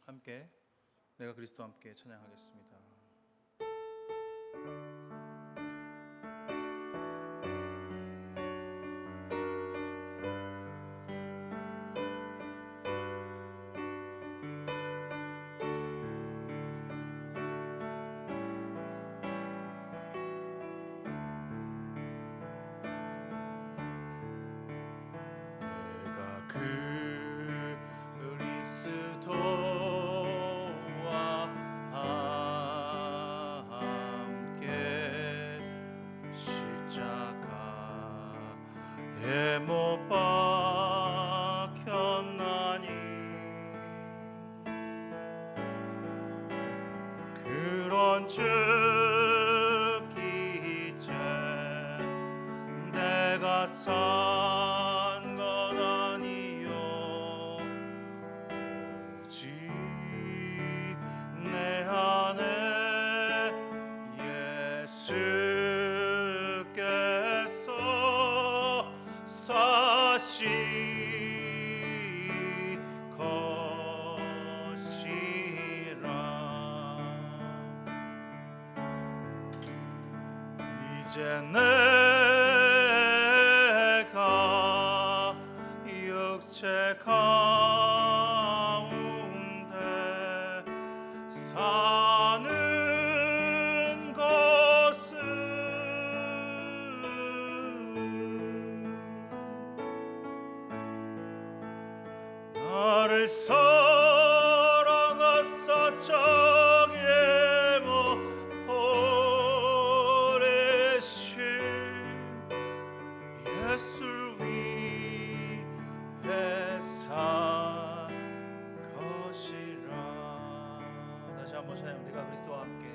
함께 내가 그리스도와 함께 찬양하겠습니다. 내가 그리스도와 함께 십자가에 못 박혔나니 그런즉 이제 내가 산 것 아니요 오직 내 안에 예수께서 사시것이라. 이제 내가 육체 가운데 사는 것은 나를 사랑하사 정에 못 버리신 예수를 위해 산 것이라. 다시 한번 찬양. 내가 그리스도와 함께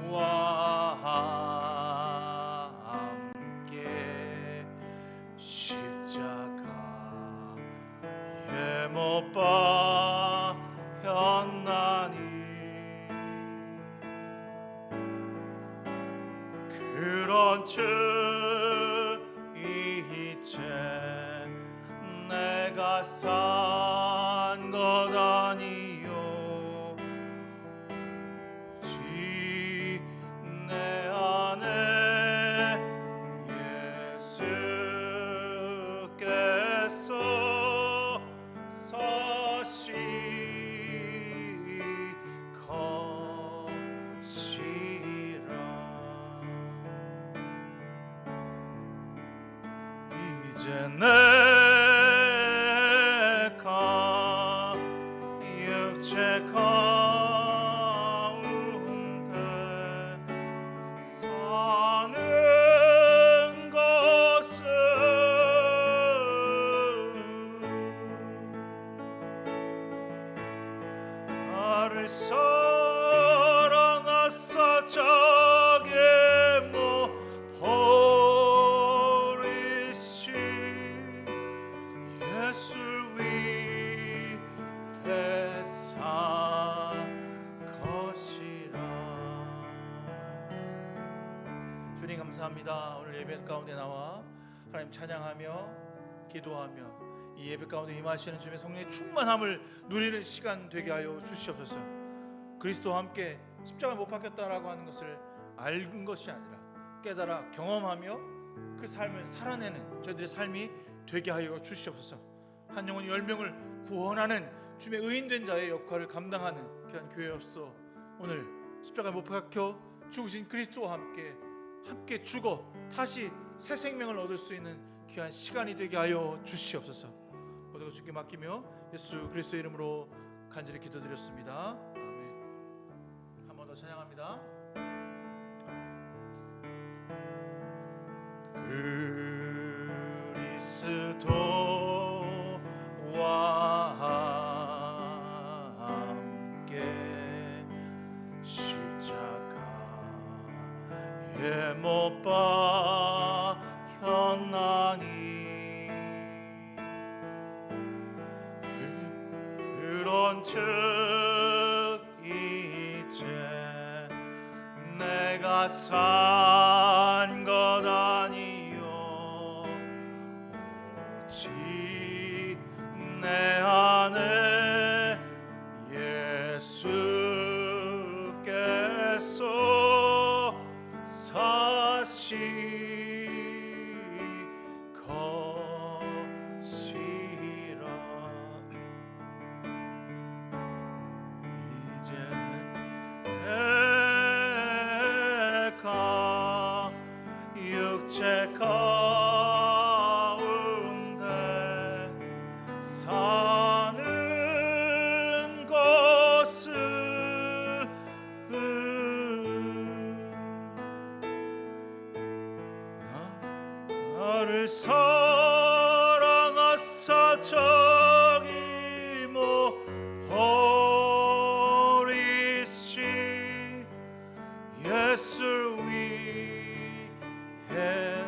그리스도와 함께 십자가에 못 박혔나니 그런즉 이제 내가 산 것 아니요 오직 내 안에 예수께서 사시것이라. 이제 내가 육체 가운데 사는 것은 나를 사랑하사 자기의 못 버리신 예수를 위해 산 것이라. 주님 감사합니다. 오늘 예배 가운데 나와 하나님 찬양하며 기도하며 이 예배 가운데 임하시는 주님의 성령의 충만함을 누리는 시간 되게 하여 주시옵소서. 그리스도와 함께 십자가에 못 박혔다라고 하는 것을 알는 것이 아니라 깨달아 경험하며 그 삶을 살아내는 저희들의 삶이 되게 하여 주시옵소서. 한 영혼 10명을 구원하는 주님의 의인된 자의 역할을 감당하는 귀한 교회로서 오늘 십자가에 못 박혀 죽으신 그리스도와 함께 죽어 다시 새 생명을 얻을 수 있는 귀한 시간이 되게 하여 주시옵소서. 모든 것 주께 맡기며 예수 그리스도의 이름으로 간절히 기도드렸습니다. 아멘. 한 번 더 찬양합니다. 그리스도와 함께 십자가에 못 박혔나니 그런즉 이제 내가 산 것 아니요 오직 내 안에 예수께서 사시거시라. 이제는 내가 육체 가운데 사는 것을 나를 사랑하사 저기 못 버리시 예수를 위해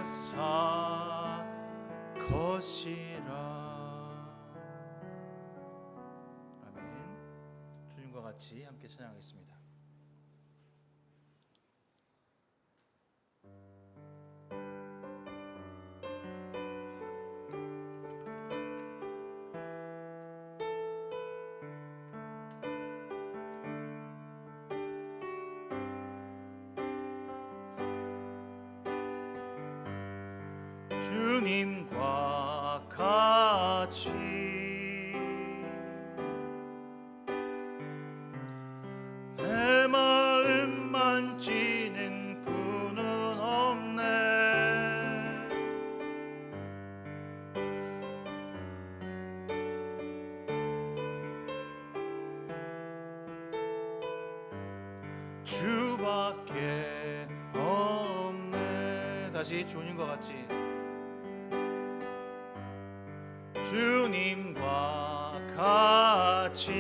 산 것이라. 아멘. 주님과 같이 함께 찬양하겠습니다. 주님과 같이 내 마음 만지는 분은 없네. 주밖에 없네. 다시 주님과 같이 주님과 같이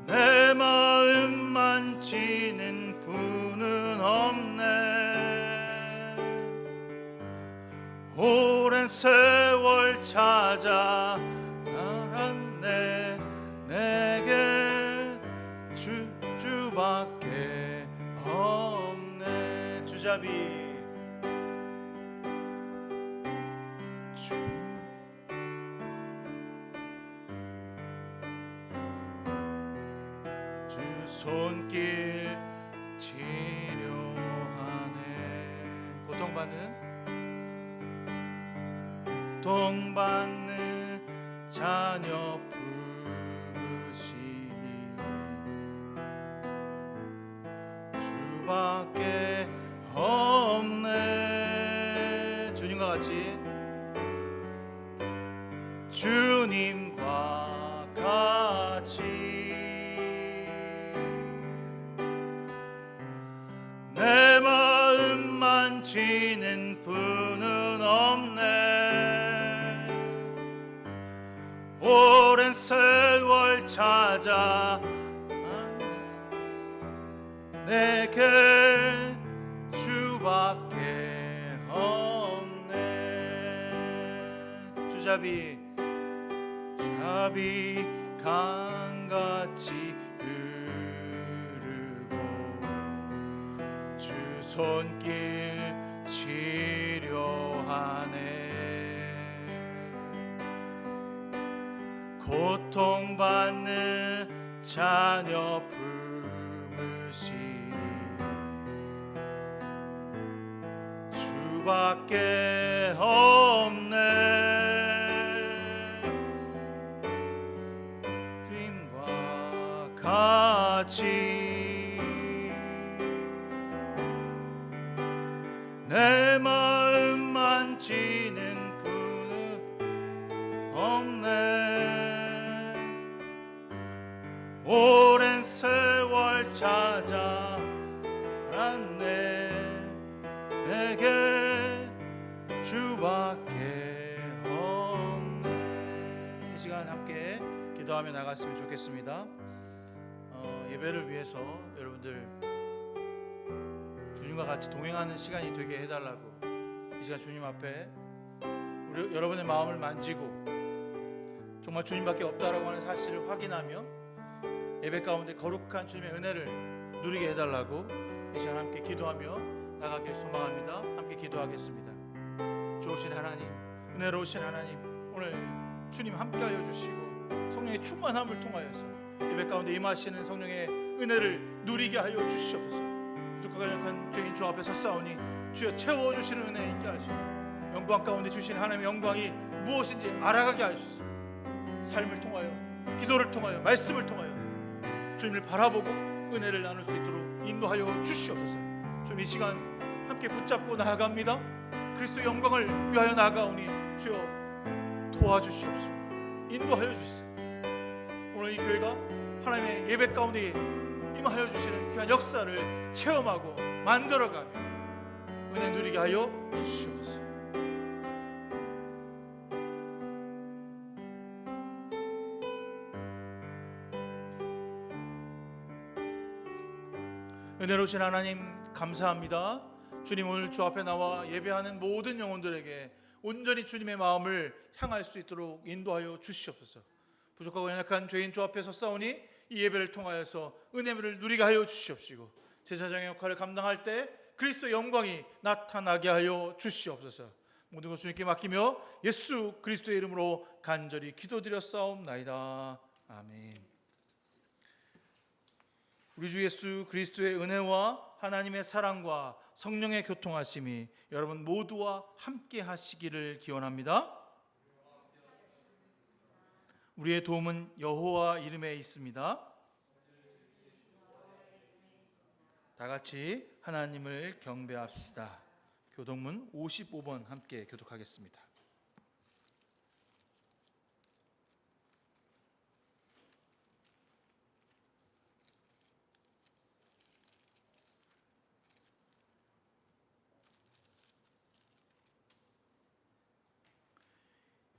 내 마음 만지는 분은 없네. 오랜 세월 찾아 알았네. 내게 주밖에 없네. 주잡이 주 손길 치료하네. 고통받는 자녀 부르시니 주밖에 없네. 주님과 같이 주님과 같이 내 마음 만지는 분은 없네. 오랜 세월 찾아 내게 주밖에 없네. 주잡이 강같이 흐르고 주 손길 치료하네. 고통받는 자녀 품으시니 주밖에 없네. 같이 내 마음 만지는 분은 없네. 오랜 세월 찾아 내게 주밖에 없네. 이 시간 함께 기도하며 나갔으면 좋겠습니다. 예배를 위해서 여러분들 주님과 같이 동행하는 시간이 되게 해달라고 이 시간 주님 앞에 여러분의 마음을 만지고 정말 주님밖에 없다라고 하는 사실을 확인하며 예배 가운데 거룩한 주님의 은혜를 누리게 해달라고 이 시간 함께 기도하며 나가길 소망합니다. 함께 기도하겠습니다. 좋으신 하나님, 은혜로우신 하나님, 오늘 주님 함께하여 주시고 성령의 충만함을 통하여서 예배 가운데 임하시는 성령의 은혜를 누리게 하여 주시옵소서. 부족하고 연약한 죄인 주 앞에 섰사오니 주여 채워주시는 은혜 있게 하시고 영광 가운데 주신 하나님의 영광이 무엇인지 알아가게 하시옵소서. 삶을 통하여, 기도를 통하여, 말씀을 통하여 주님을 바라보고 은혜를 나눌 수 있도록 인도하여 주시옵소서. 주님 이 시간 함께 붙잡고 나아갑니다. 그리스도의 영광을 위하여 나아가오니 주여 도와주시옵소서. 인도하여 주시옵소서. 오늘 이 교회가 하나님의 예배 가운데 임하여 주시는 귀한 역사를 체험하고 만들어가며 은혜 누리게 하여 주시옵소서. 은혜로우신 하나님 감사합니다. 주님 오늘 주 앞에 나와 예배하는 모든 영혼들에게 온전히 주님의 마음을 향할 수 있도록 인도하여 주시옵소서. 부족하고 연약한 죄인 주 앞에 섰사오니 이 예배를 통하여서 은혜를 누리게 하여 주시옵시고 제사장의 역할을 감당할 때 그리스도의 영광이 나타나게 하여 주시옵소서. 모든 것 주님께 맡기며 예수 그리스도의 이름으로 간절히 기도드렸사옵나이다. 아멘. 우리 주 예수 그리스도의 은혜와 하나님의 사랑과 성령의 교통하심이 여러분 모두와 함께 하시기를 기원합니다. 우리의 도움은 여호와 이름에 있습니다. 다 같이 하나님을 경배합시다. 교독문 55번 함께 교독하겠습니다.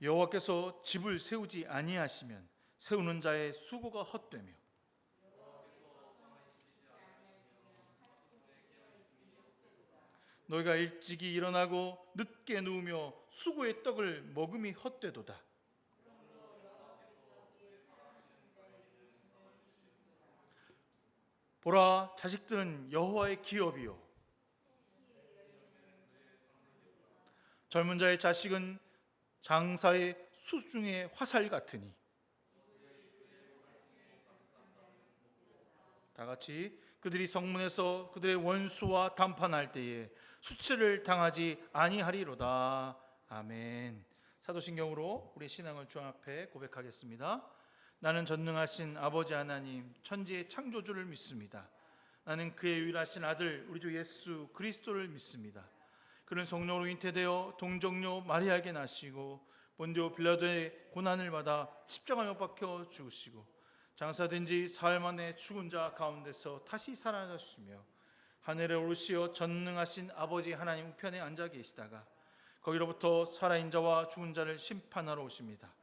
여호와께서 집을 세우지 아니하시면 세우는 자의 수고가 헛되며 너희가 일찍이 일어나고 늦게 누우며 수고의 떡을 먹음이 헛되도다. 보라, 자식들은 여호와의 기업이요 젊은 자의 자식은 장사의 수중의 화살 같으니. 다 같이 그들이 성문에서 그들의 원수와 담판할 때에 수치를 당하지 아니하리로다. 아멘. 사도신경으로 우리 신앙을 주 앞에 고백하겠습니다. 나는 전능하신 아버지 하나님 천지의 창조주를 믿습니다. 나는 그의 유일하신 아들 우리 주 예수 그리스도를 믿습니다. 그는 성령으로 잉태되어 동정녀 마리아에게 나시고 본디오 빌라도의 고난을 받아 십자가에 못 박혀 죽으시고 장사된 지 사흘 만에 죽은 자 가운데서 다시 살아나셨으며 하늘에 오르시어 전능하신 아버지 하나님 우편에 앉아 계시다가 거기로부터 살아있는 자와 죽은 자를 심판하러 오십니다.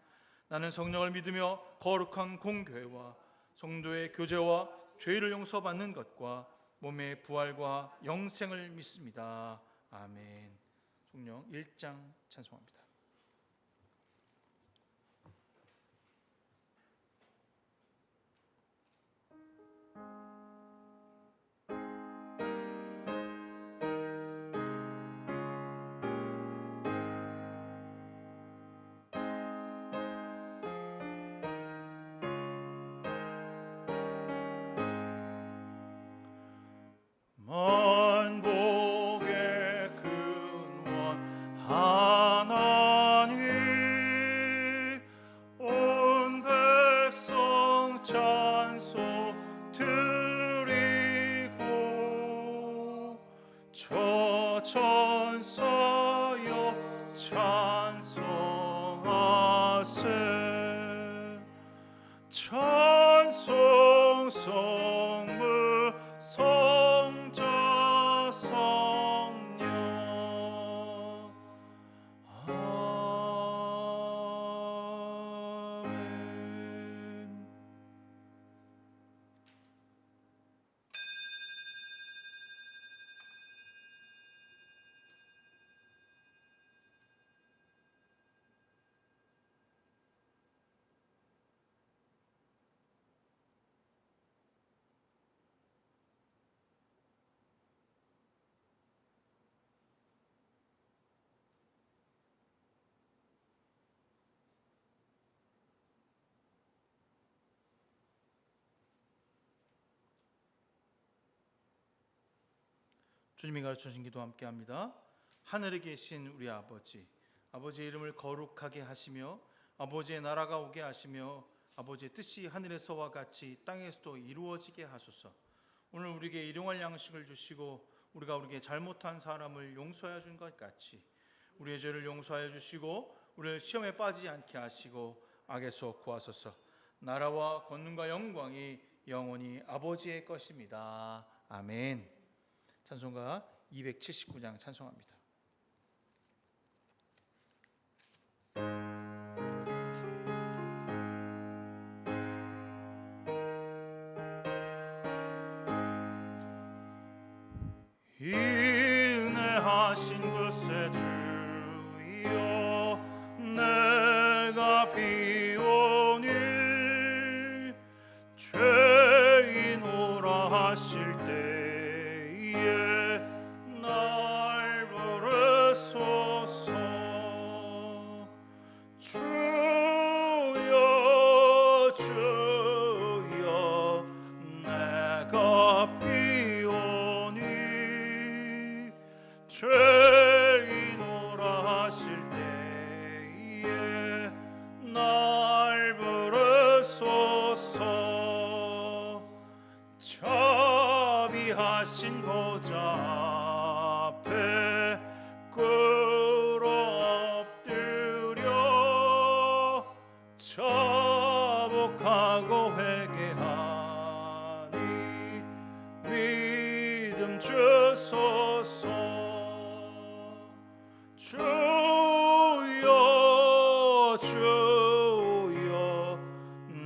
나는 성령을 믿으며 거룩한 공교회와 성도의 교제와 죄를 용서받는 것과 몸의 부활과 영생을 믿습니다. 아멘. 성령 1장 찬송합니다. 천사여 찬송하세. 찬송 성부 성자 성령 주님이 가르쳐주신 기도 함께 합니다. 하늘에 계신 우리 아버지, 아버지의 이름을 거룩하게 하시며 아버지의 나라가 오게 하시며 아버지의 뜻이 하늘에서와 같이 땅에서도 이루어지게 하소서. 오늘 우리에게 일용할 양식을 주시고 우리가 우리에게 잘못한 사람을 용서하여 준 것 같이 우리의 죄를 용서하여 주시고 우리를 시험에 빠지지 않게 하시고 악에서 구하소서. 나라와 권능과 영광이 영원히 아버지의 것입니다. 아멘. 찬송가 279장 찬송합니다. 인내하신 그새 주여 내가 비오니 죄인오라 하실 때에 날 부르소서. 주여 주여 내가 비오니 죄인오라 하실 때에 날 부르소서. 자비하신 보좌 앞에 꿇어 엎드려 자복하고 회개하니 믿음 주소서. 주여 주여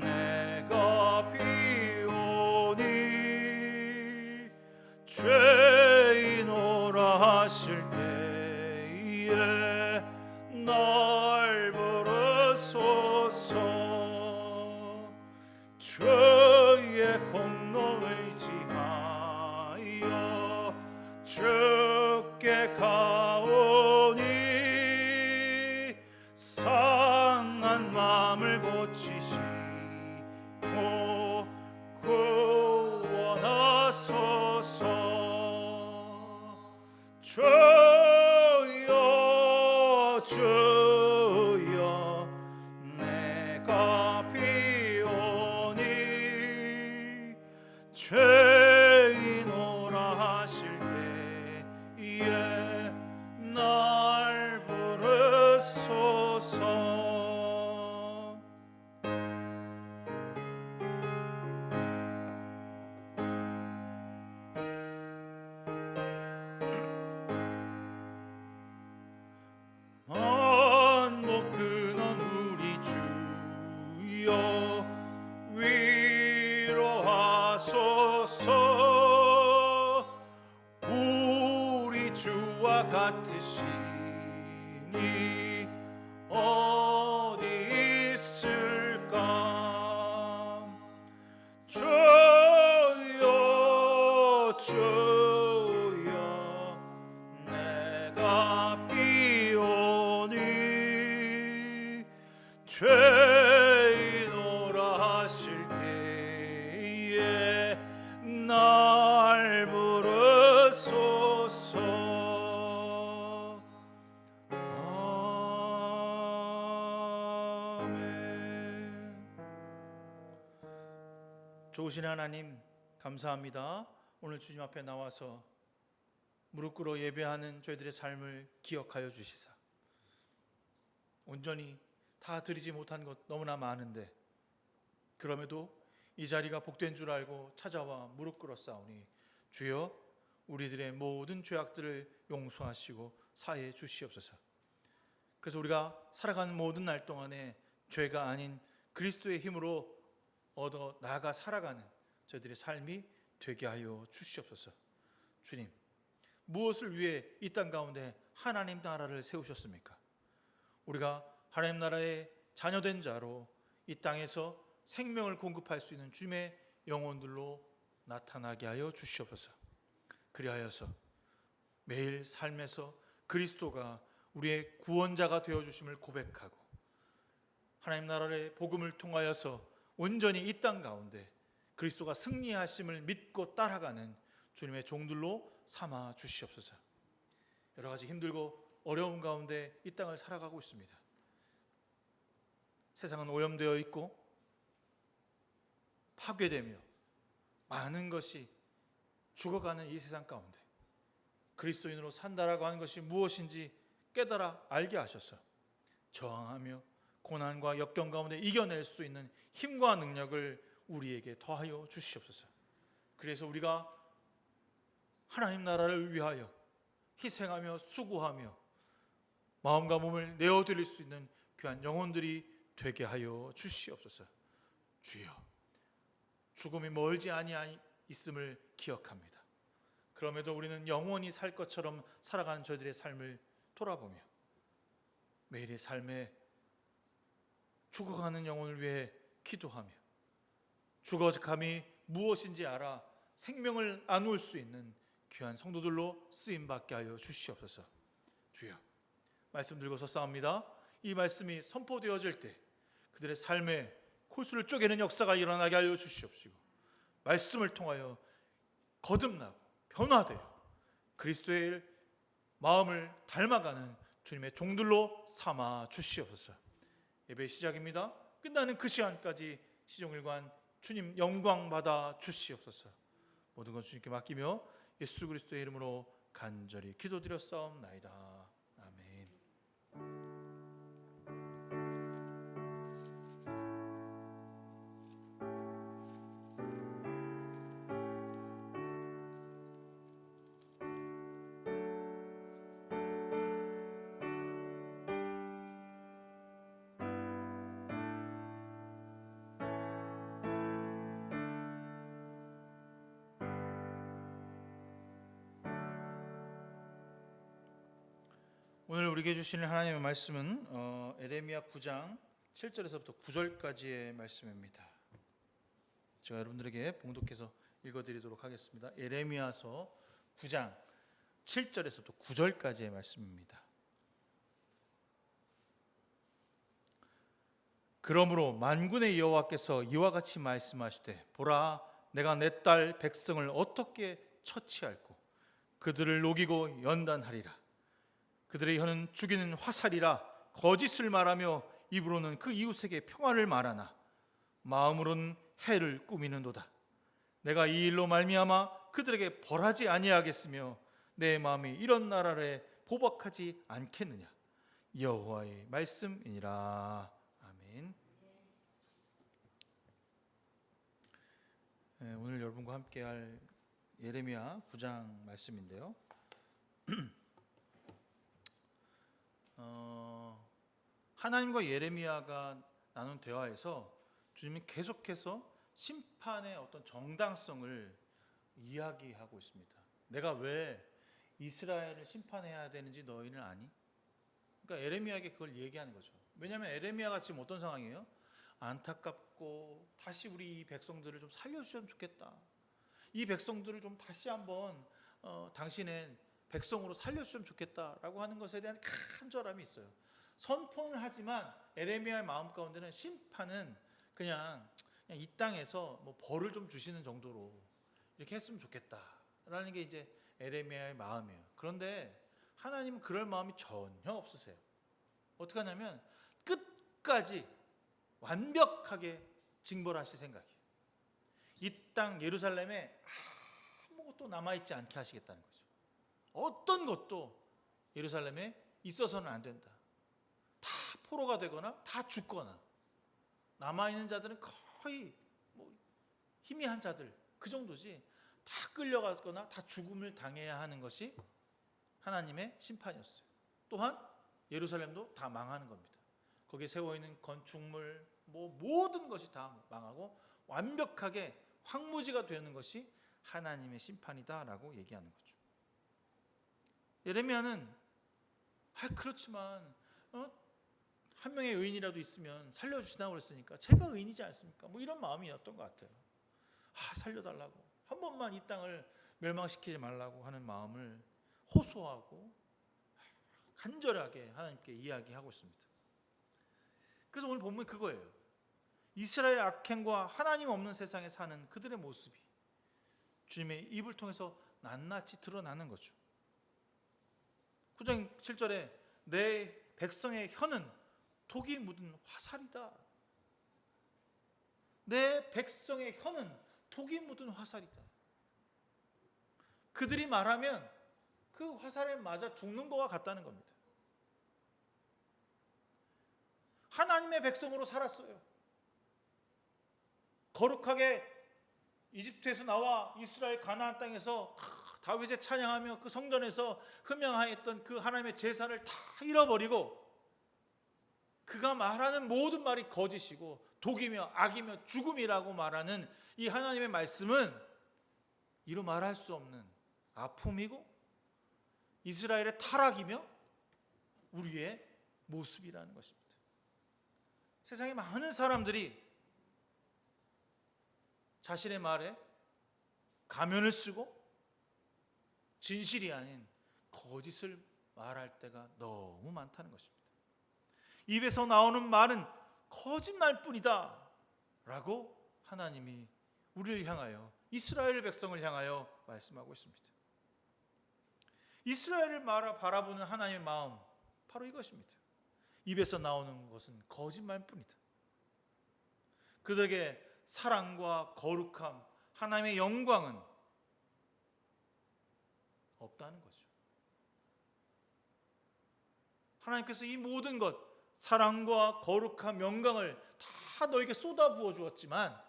내가 비오니 죄인오라 하실 때에 날 부르소서. 주의 공로 의지하여 주께 가오니 상한 마음을 고치시고 구원하소서. 주여 주여 내가 비오니 죄인오라 하실 때에 날 부르소서. 만복 근원 우리 주여 위로하소서. 우리 주와 같으시니 어디 있을까. 주여 주여 내가 비오니 죄인오라 하실 때에 날 부르소서. 아멘. 좋으신 하나님 감사합니다. 오늘 주님 앞에 나와서 무릎 꿇어 예배하는 저희들의 삶을 기억하여 주시사 온전히 다 드리지 못한 것 너무나 많은데 그럼에도 이 자리가 복된 줄 알고 찾아와 무릎 꿇어 싸우니 주여 우리들의 모든 죄악들을 용서하시고 사해 주시옵소서. 그래서 우리가 살아가는 모든 날 동안에 죄가 아닌 그리스도의 힘으로 얻어 나아가 살아가는 저희들의 삶이 되게 하여 주시옵소서. 주님, 무엇을 위해 이 땅 가운데 하나님 나라를 세우셨습니까? 우리가 하나님 나라의 자녀된 자로 이 땅에서 생명을 공급할 수 있는 주님의 영혼들로 나타나게 하여 주시옵소서. 그리하여서 매일 삶에서 그리스도가 우리의 구원자가 되어주심을 고백하고 하나님 나라의 복음을 통하여서 온전히 이 땅 가운데 그리스도가 승리하심을 믿고 따라가는 주님의 종들로 삼아 주시옵소서. 여러 가지 힘들고 어려운 가운데 이 땅을 살아가고 있습니다. 세상은 오염되어 있고 파괴되며 많은 것이 죽어가는 이 세상 가운데 그리스도인으로 산다라고 하는 것이 무엇인지 깨달아 알게 하셔서 저항하며 고난과 역경 가운데 이겨낼 수 있는 힘과 능력을 우리에게 더하여 주시옵소서. 그래서 우리가 하나님 나라를 위하여 희생하며 수고하며 마음과 몸을 내어드릴 수 있는 귀한 영혼들이 되게 하여 주시옵소서. 주여, 죽음이 멀지 아니하였음을 기억합니다. 그럼에도 우리는 영원히 살 것처럼 살아가는 저희들의 삶을 돌아보며 매일의 삶에 죽어가는 영혼을 위해 기도하며 죽어감이 무엇인지 알아 생명을 나눌 수 있는 귀한 성도들로 쓰임받게 하여 주시옵소서. 주여, 말씀 들고서 싸웁니다. 이 말씀이 선포되어질 때 그들의 삶에 골수를 쪼개는 역사가 일어나게 하여 주시옵시고 말씀을 통하여 거듭나고 변화되어 그리스도의 마음을 닮아가는 주님의 종들로 삼아 주시옵소서. 예배 시작입니다. 끝나는 그 시간까지 시종일관 주님 영광 받아 주시옵소서. 모든 것 주님께 맡기며 예수 그리스도의 이름으로 간절히 기도드렸사옵나이다. 아멘. 오늘 우리에게 주시는 하나님의 말씀은 에레미야 9장 7절에서부터 9절까지의 말씀입니다. 제가 여러분들에게 봉독해서 읽어드리도록 하겠습니다. 에레미야서 9장 7절에서부터 9절까지의 말씀입니다. 그러므로 만군의 여호와께서 이와 같이 말씀하시되 보라, 내가 내 딸 백성을 어떻게 처치할꼬 그들을 녹이고 연단하리라. 그들의 혀는 죽이는 화살이라 거짓을 말하며 입으로는 그 이웃에게 평화를 말하나 마음으로는 해를 꾸미는도다. 내가 이 일로 말미암아 그들에게 벌하지 아니하겠으며 내 마음이 이런 나라에 보박하지 않겠느냐. 여호와의 말씀이니라. 아멘. 오늘 여러분과 함께할 예레미야 9장 말씀인데요. 하나님과 예레미야가 나눈 대화에서 주님이 계속해서 심판의 어떤 정당성을 이야기하고 있습니다. 내가 왜 이스라엘을 심판해야 되는지 너희는 아니? 그러니까 에레미야에게 그걸 얘기하는 거죠. 왜냐하면 에레미야가 지금 어떤 상황이에요? 안타깝고 다시 우리 이 백성들을 좀 살려주시면 좋겠다. 이 백성들을 좀 다시 한번 당신의 백성으로 살려주시면 좋겠다라고 하는 것에 대한 간절함이 있어요. 선포는 하지만 에레미야의 마음 가운데는 심판은 그냥 이 땅에서 뭐 벌을 좀 주시는 정도로 이렇게 했으면 좋겠다라는 게 이제 에레미야의 마음이에요. 그런데 하나님은 그럴 마음이 전혀 없으세요. 어떻게 하냐면 끝까지 완벽하게 징벌하실 생각이에요. 이 땅 예루살렘에 아무것도 남아있지 않게 하시겠다는 거죠. 어떤 것도 예루살렘에 있어서는 안 된다. 다 포로가 되거나 다 죽거나 남아있는 자들은 거의 희미한 자들 그 정도지 다 끌려가거나 다 죽음을 당해야 하는 것이 하나님의 심판이었어요. 또한 예루살렘도 다 망하는 겁니다. 거기에 세워있는 건축물 모든 것이 다 망하고 완벽하게 황무지가 되는 것이 하나님의 심판이다라고 얘기하는 거죠. 예레미야는 그렇지만 한 명의 의인이라도 있으면 살려주시나 그랬으니까 제가 의인이지 않습니까? 이런 마음이었던 것 같아요. 살려달라고 한 번만 이 땅을 멸망시키지 말라고 하는 마음을 호소하고 간절하게 하나님께 이야기하고 있습니다. 그래서 오늘 본문이 그거예요. 이스라엘 악행과 하나님 없는 세상에 사는 그들의 모습이 주님의 입을 통해서 낱낱이 드러나는 거죠. 9장 7절에 내 백성의 혀는 독이 묻은 화살이다. 내 백성의 혀는 독이 묻은 화살이다. 그들이 말하면 그 화살에 맞아 죽는 것과 같다는 겁니다. 하나님의 백성으로 살았어요. 거룩하게 이집트에서 나와 이스라엘 가나안 땅에서 다윗의 찬양하며 그 성전에서 흠양하였던 그 하나님의 제사를 다 잃어버리고 그가 말하는 모든 말이 거짓이고 독이며 악이며 죽음이라고 말하는 이 하나님의 말씀은 이루 말할 수 없는 아픔이고 이스라엘의 타락이며 우리의 모습이라는 것입니다. 세상에 많은 사람들이 자신의 말에 가면을 쓰고 진실이 아닌 거짓을 말할 때가 너무 많다는 것입니다. 입에서 나오는 말은 거짓말뿐이다 라고 하나님이 우리를 향하여 이스라엘 백성을 향하여 말씀하고 있습니다. 이스라엘을 바라보는 하나님의 마음 바로 이것입니다. 입에서 나오는 것은 거짓말뿐이다. 그들에게 사랑과 거룩함, 하나님의 영광은 없다는 거죠. 하나님께서 이 모든 것, 사랑과 거룩함, 영광을 다 너에게 쏟아부어 주었지만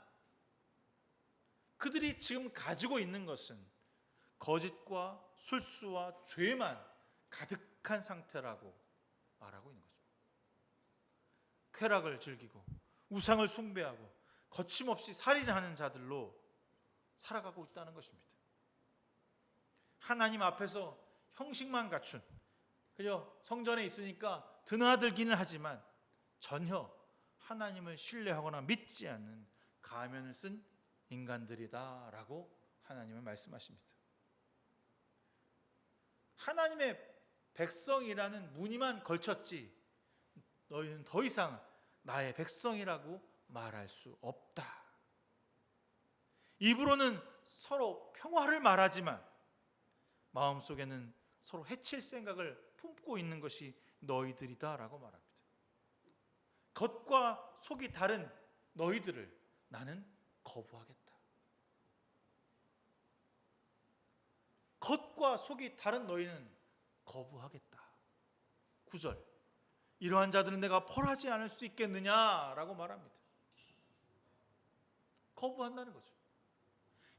그들이 지금 가지고 있는 것은 거짓과 술수와 죄만 가득한 상태라고 말하고 있는 거죠. 쾌락을 즐기고 우상을 숭배하고 거침없이 살인하는 자들로 살아가고 있다는 것입니다. 하나님 앞에서 형식만 갖춘, 그저 성전에 있으니까 드나들기는 하지만 전혀 하나님을 신뢰하거나 믿지 않는 가면을 쓴 인간들이다라고 하나님은 말씀하십니다. 하나님의 백성이라는 무늬만 걸쳤지 너희는 더 이상 나의 백성이라고 말할 수 없다. 입으로는 서로 평화를 말하지만 마음속에는 서로 해칠 생각을 품고 있는 것이 너희들이다라고 말합니다. 겉과 속이 다른 너희들을 나는 거부하겠다. 겉과 속이 다른 너희는 거부하겠다. 9절, 이러한 자들은 내가 벌하지 않을 수 있겠느냐라고 말합니다. 거부한다는 거죠.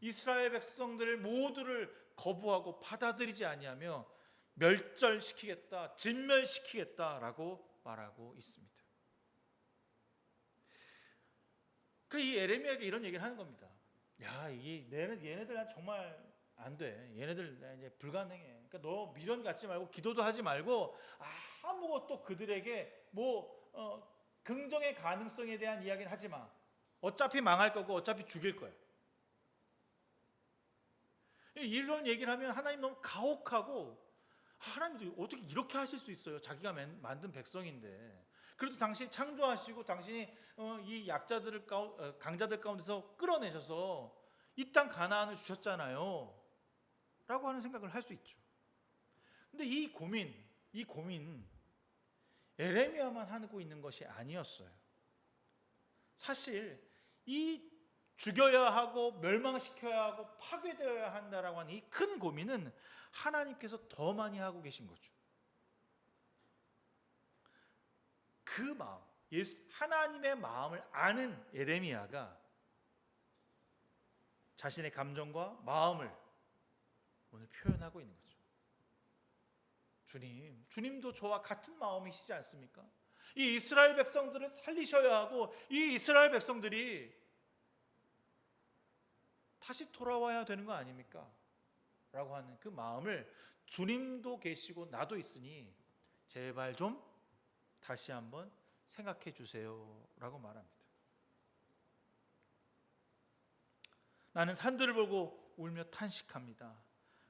이스라엘 백성들 모두를 거부하고 받아들이지 아니하며 멸절시키겠다, 진멸시키겠다라고 말하고 있습니다. 이 에레미야에게 이런 얘기를 하는 겁니다. 야, 얘네들 정말 안 돼. 얘네들 이제 불가능해. 그러니까 너 미련 갖지 말고 기도도 하지 말고 아무것도 그들에게 긍정의 가능성에 대한 이야기는 하지 마. 어차피 망할 거고 어차피 죽일 거야. 이런 얘기를 하면 하나님 너무 가혹하고 하나님도 어떻게 이렇게 하실 수 있어요? 자기가 만든 백성인데. 그래도 당신이 창조하시고 당신이 이 약자들을 강자들 가운데서 끌어내셔서 이 땅 가나안을 주셨잖아요. 라고 하는 생각을 할 수 있죠. 근데 이 고민 에레미야만 하고 있는 것이 아니었어요. 사실 이 죽여야 하고 멸망시켜야 하고 파괴되어야 한다라고 하는 이 큰 고민은 하나님께서 더 많이 하고 계신 거죠. 그 마음, 하나님의 마음을 아는 에레미야가 자신의 감정과 마음을 오늘 표현하고 있는 거죠. 주님도 저와 같은 마음이시지 않습니까? 이 이스라엘 백성들을 살리셔야 하고 이 이스라엘 백성들이 다시 돌아와야 되는 거 아닙니까? 라고 하는 그 마음을 주님도 계시고 나도 있으니 제발 좀 다시 한번 생각해 주세요 라고 말합니다. 나는 산들을 보고 울며 탄식합니다.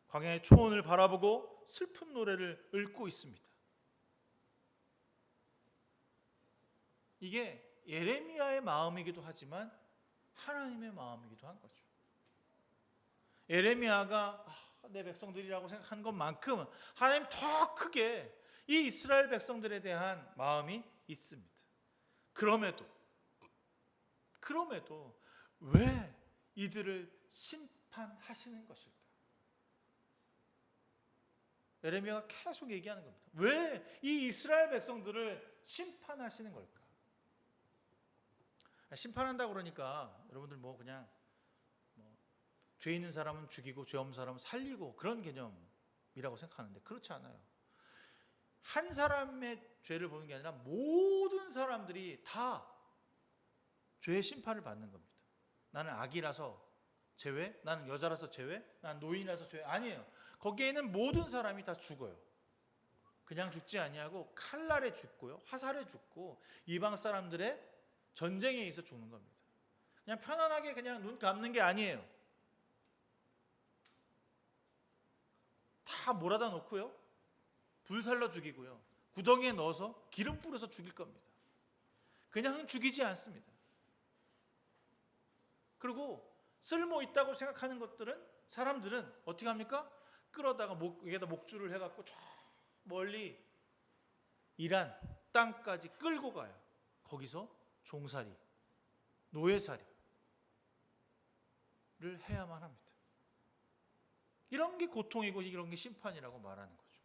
광야의 초원을 바라보고 슬픈 노래를 읊고 있습니다. 이게 예레미야의 마음이기도 하지만 하나님의 마음이기도 한 거죠. 에레미야가 내 백성들이라고 생각한 것만큼 하나님 더 크게 이 이스라엘 백성들에 대한 마음이 있습니다. 그럼에도 왜 이들을 심판하시는 것일까? 에레미야가 계속 얘기하는 겁니다. 왜 이 이스라엘 백성들을 심판하시는 걸까? 심판한다고 그러니까 여러분들 그냥 죄 있는 사람은 죽이고 죄 없는 사람은 살리고 그런 개념이라고 생각하는데 그렇지 않아요. 한 사람의 죄를 보는 게 아니라 모든 사람들이 다 죄의 심판을 받는 겁니다. 나는 악이라서 죄, 나는 여자라서 죄, 나는 노인이라서 죄, 아니에요. 거기에 있는 모든 사람이 다 죽어요. 그냥 죽지 아니하고 칼날에 죽고요, 화살에 죽고 이방 사람들의 전쟁에 의해서 죽는 겁니다. 그냥 편안하게 그냥 눈 감는 게 아니에요. 다 몰아다 놓고요, 불살러 죽이고요, 구덩이에 넣어서 기름 뿌려서 죽일 겁니다. 그냥 죽이지 않습니다. 그리고 쓸모 있다고 생각하는 것들은 사람들은 어떻게 합니까? 끌어다가 여기에다 목줄을 해갖고 저 멀리 이란 땅까지 끌고 가요. 거기서 종살이, 노예살이를 해야만 합니다. 이런 게 고통이고 이런 게 심판이라고 말하는 거죠.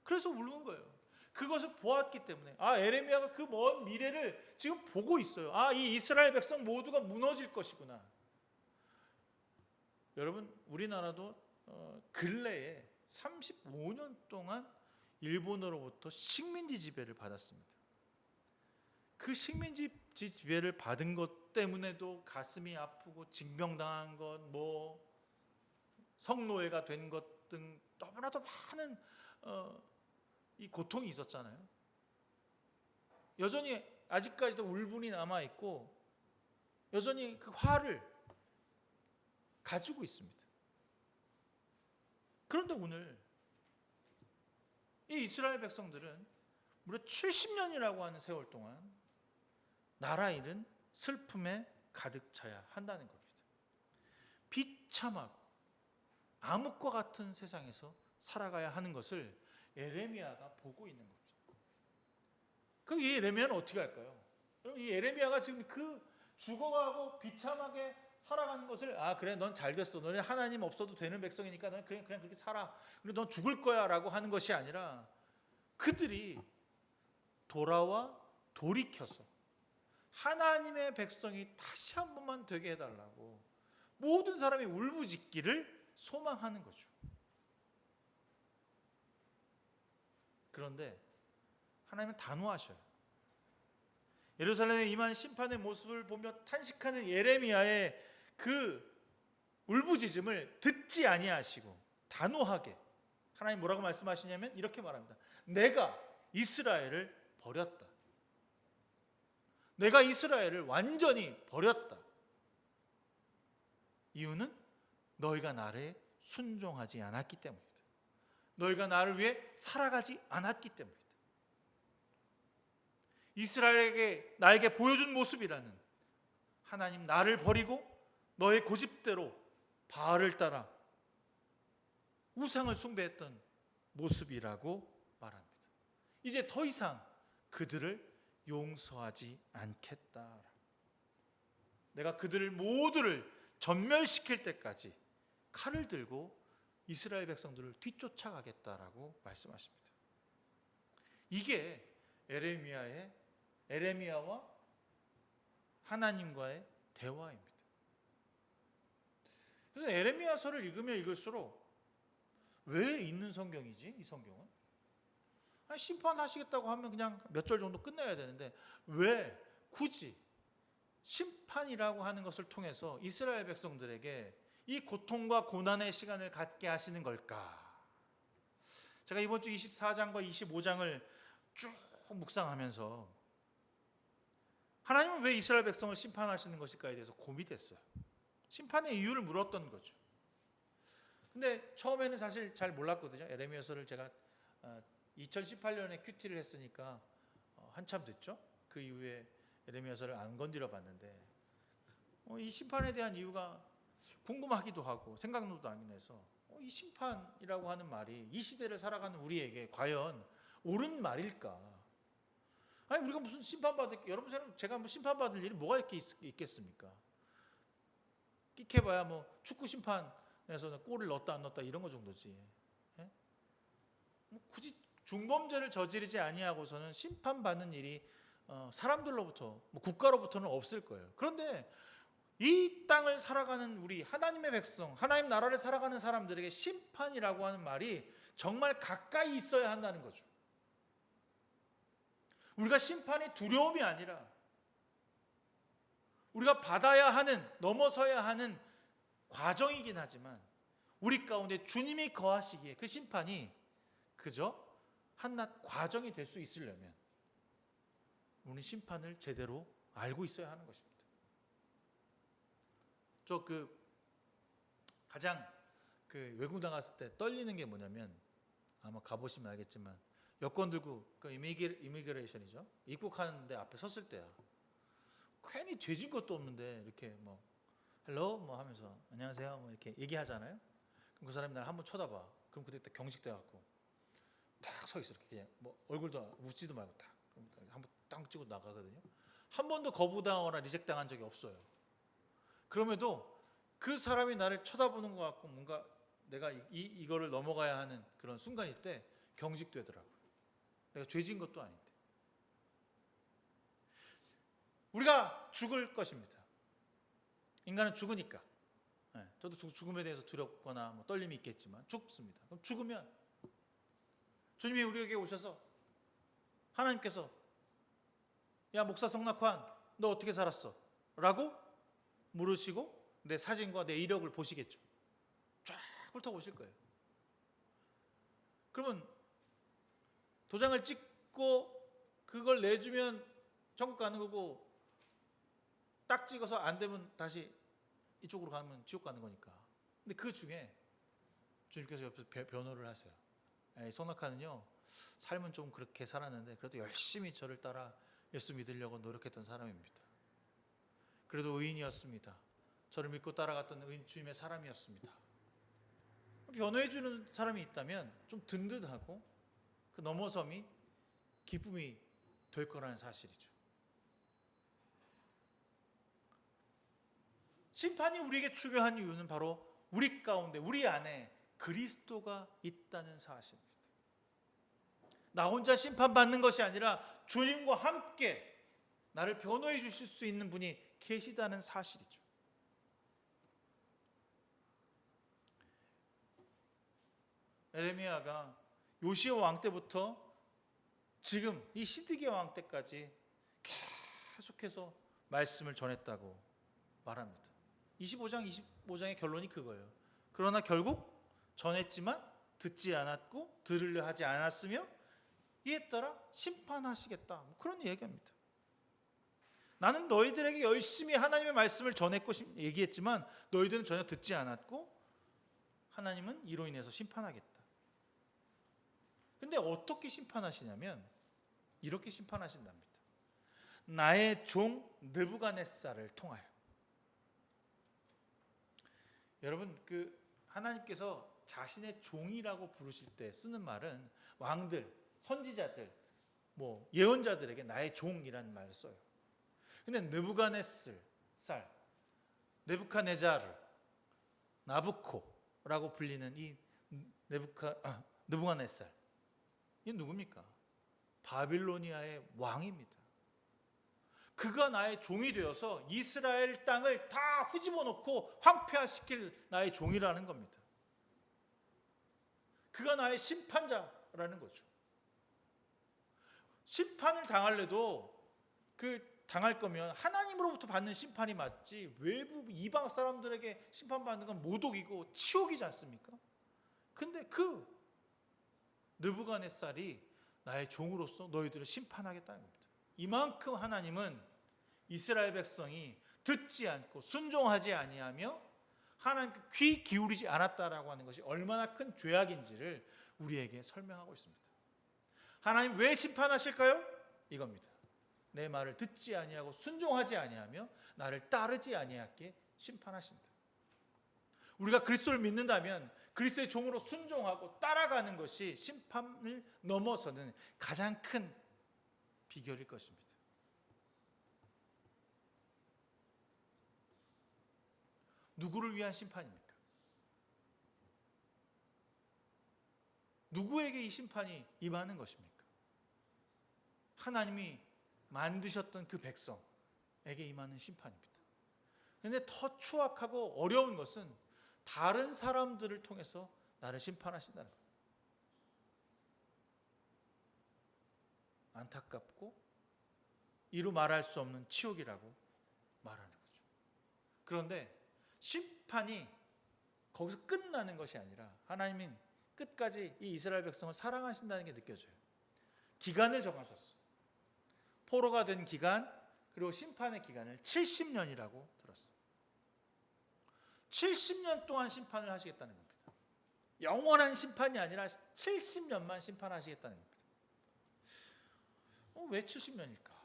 그래서 울는 거예요. 그것을 보았기 때문에 에레미야가 그 먼 미래를 지금 보고 있어요. 이 이스라엘 백성 모두가 무너질 것이구나. 여러분, 우리나라도 근래에 35년 동안 일본으로부터 식민지 지배를 받았습니다. 그 식민지 지배를 받은 것 때문에도 가슴이 아프고 징병당한 것, 성노예가 된 것 등 너무나도 많은 이 고통이 있었잖아요. 여전히 아직까지도 울분이 남아 있고 여전히 그 화를 가지고 있습니다. 그런데 오늘 이 이스라엘 백성들은 무려 70년이라고 하는 세월 동안 나라 잃은 슬픔에 가득 차야 한다는 겁니다. 비참하고 암흑과 같은 세상에서 살아가야 하는 것을 에레미야가 보고 있는 거죠. 그럼 이 에레미야는 어떻게 할까요? 그럼 이 에레미야가 지금 그 죽어가고 비참하게 살아가는 것을 그래, 넌 잘 됐어. 너네 하나님 없어도 되는 백성이니까 넌 그냥 그렇게 살아. 그리고 넌 죽을 거야라고 하는 것이 아니라 그들이 돌이켜서 하나님의 백성이 다시 한 번만 되게 해달라고 모든 사람이 울부짖기를 소망하는 거죠. 그런데 하나님은 단호하셔요. 예루살렘에 임한 심판의 모습을 보며 탄식하는 예레미야의 그 울부짖음을 듣지 아니하시고 단호하게 하나님 뭐라고 말씀하시냐면 이렇게 말합니다. 내가 이스라엘을 버렸다. 내가 이스라엘을 완전히 버렸다. 이유는 너희가 나를 순종하지 않았기 때문이다. 너희가 나를 위해 살아가지 않았기 때문이다. 이스라엘에게 나에게 보여준 모습이라는 하나님 나를 버리고 너의 고집대로 바알을 따라 우상을 숭배했던 모습이라고 말합니다. 이제 더 이상 그들을 용서하지 않겠다. 내가 그들을 모두를 전멸시킬 때까지 칼을 들고 이스라엘 백성들을 뒤쫓아가겠다라고 말씀하십니다. 이게 에레미야와 하나님과의 대화입니다. 그래서 에레미야서를 읽으면 읽을수록 왜 있는 성경이지? 이 성경은 심판하시겠다고 하면 그냥 몇 절 정도 끝내야 되는데 왜 굳이 심판이라고 하는 것을 통해서 이스라엘 백성들에게 이 고통과 고난의 시간을 갖게 하시는 걸까? 제가 이번 주 24장과 25장을 쭉 묵상하면서 하나님은 왜 이스라엘 백성을 심판하시는 것일까에 대해서 고민했어요. 심판의 이유를 물었던 거죠. 근데 처음에는 사실 잘 몰랐거든요. 에레미야서를 제가 2018년에 큐티를 했으니까 한참 됐죠. 그 이후에 에레미야서를 안 건드려 봤는데 이 심판에 대한 이유가 궁금하기도 하고 생각나도 나긴 해서 이 심판이라고 하는 말이 이 시대를 살아가는 우리에게 과연 옳은 말일까? 아니 우리가 무슨 심판받을, 여러분 제가 뭐 심판받을 일이 뭐가 이렇게 있겠습니까? 끽해봐야 뭐 축구 심판에서는 골을 넣었다 안 넣었다 이런 거 정도지. 예? 뭐 굳이 중범죄를 저지르지 아니하고서는 심판받는 일이 사람들로부터 뭐 국가로부터는 없을 거예요. 그런데 이 땅을 살아가는 우리 하나님의 백성, 하나님 나라를 살아가는 사람들에게 심판이라고 하는 말이 정말 가까이 있어야 한다는 거죠. 우리가 심판이 두려움이 아니라 우리가 받아야 하는, 넘어서야 하는 과정이긴 하지만 우리 가운데 주님이 거하시기에 그 심판이 그저 한낱 과정이 될 수 있으려면 우리는 심판을 제대로 알고 있어야 하는 것입니다. 저 가장 외국 나갔을 때 떨리는 게 뭐냐면, 아마 가보시면 알겠지만 여권 들고 이미그레이션이죠. 입국하는데 앞에 섰을 때야. 괜히 죄진 것도 없는데 이렇게 뭐 헬로 뭐 하면서 안녕하세요 뭐 이렇게 얘기하잖아요. 그럼 그 사람이 날 한번 쳐다봐. 그럼 그때 경직돼 갖고 딱 서 있어. 이렇게 그냥 뭐 얼굴도 웃지도 말고 딱 한번 딱 찍고 나가거든요. 한 번도 거부당하거나 리젝당한 적이 없어요. 그럼에도 그 사람이 나를 쳐다보는 것 같고 뭔가 내가 이거를 넘어가야 하는 그런 순간일 때 경직되더라고요. 내가 죄진 것도 아닌데. 우리가 죽을 것입니다. 인간은 죽으니까. 저도 죽음에 대해서 두렵거나 뭐 떨림이 있겠지만 죽습니다. 그럼 죽으면 주님이 우리에게 오셔서 하나님께서 야 목사 성낙환 너 어떻게 살았어? 라고 물으시고 내 사진과 내 이력을 보시겠죠. 쫙 훑어보실 거예요. 그러면 도장을 찍고 그걸 내주면 천국 가는 거고, 딱 찍어서 안 되면 다시 이쪽으로 가면 지옥 가는 거니까. 근데 그 중에 주님께서 옆에서 변호를 하세요. 성낙환은요 삶은 좀 그렇게 살았는데 그래도 열심히 저를 따라 예수 믿으려고 노력했던 사람입니다. 그래도 의인이었습니다. 저를 믿고 따라갔던 주님의 사람이었습니다. 변호해 주는 사람이 있다면 좀 든든하고 그 넘어섬이 기쁨이 될 거라는 사실이죠. 심판이 우리에게 중요한 이유는 바로 우리 가운데, 우리 안에 그리스도가 있다는 사실입니다. 나 혼자 심판받는 것이 아니라 주님과 함께 나를 변호해 주실 수 있는 분이 계시다는 사실이죠. 에레미야가 요시야 왕 때부터 지금 이 시드기야 왕 때까지 계속해서 말씀을 전했다고 말합니다. 25장의 결론이 그거예요. 그러나 결국 전했지만 듣지 않았고 들으려 하지 않았으며 이에 따라 심판하시겠다. 그런 얘기합니다. 나는 너희들에게 열심히 하나님의 말씀을 전했고 얘기했지만 너희들은 전혀 듣지 않았고 하나님은 이로 인해서 심판하겠다. 근데 어떻게 심판하시냐면 이렇게 심판하신답니다. 나의 종 느부갓네살을 통하여. 여러분 하나님께서 자신의 종이라고 부르실 때 쓰는 말은 왕들, 선지자들, 뭐 예언자들에게 나의 종이라는 말을 써요. 근데 느부갓네살, 네부카네자르, 나부코라고 불리는 이 느부갓네살, 이 누굽니까? 바빌로니아의 왕입니다. 그가 나의 종이 되어서 이스라엘 땅을 다 후집어 놓고 황폐화시킬 나의 종이라는 겁니다. 그가 나의 심판자라는 거죠. 심판을 당할래도 당할 거면 하나님으로부터 받는 심판이 맞지 외부 이방 사람들에게 심판받는 건 모독이고 치욕이지 않습니까? 근데 느부갓네살이 나의 종으로서 너희들을 심판하겠다는 겁니다. 이만큼 하나님은 이스라엘 백성이 듣지 않고 순종하지 아니하며 하나님께 귀 기울이지 않았다라고 하는 것이 얼마나 큰 죄악인지를 우리에게 설명하고 있습니다. 하나님 왜 심판하실까요? 이겁니다. 내 말을 듣지 아니하고 순종하지 아니하며 나를 따르지 아니하게 심판하신다. 우리가 그리스도를 믿는다면 그리스도의 종으로 순종하고 따라가는 것이 심판을 넘어서는 가장 큰 비결일 것입니다. 누구를 위한 심판입니까? 누구에게 이 심판이 임하는 것입니까? 하나님이 만드셨던 그 백성에게 임하는 심판입니다. 그런데 더 추악하고 어려운 것은 다른 사람들을 통해서 나를 심판하신다는 것. 안타깝고 이루 말할 수 없는 치욕이라고 말하는 거죠. 그런데 심판이 거기서 끝나는 것이 아니라 하나님은 끝까지 이 이스라엘 백성을 사랑하신다는 게 느껴져요. 기간을 정하셨어요. 포로가 된 기간 그리고 심판의 기간을 70년이라고 들었어요. 70년 동안 심판을 하시겠다는 겁니다. 영원한 심판이 아니라 70년만 심판하시겠다는 겁니다. 왜 70년일까?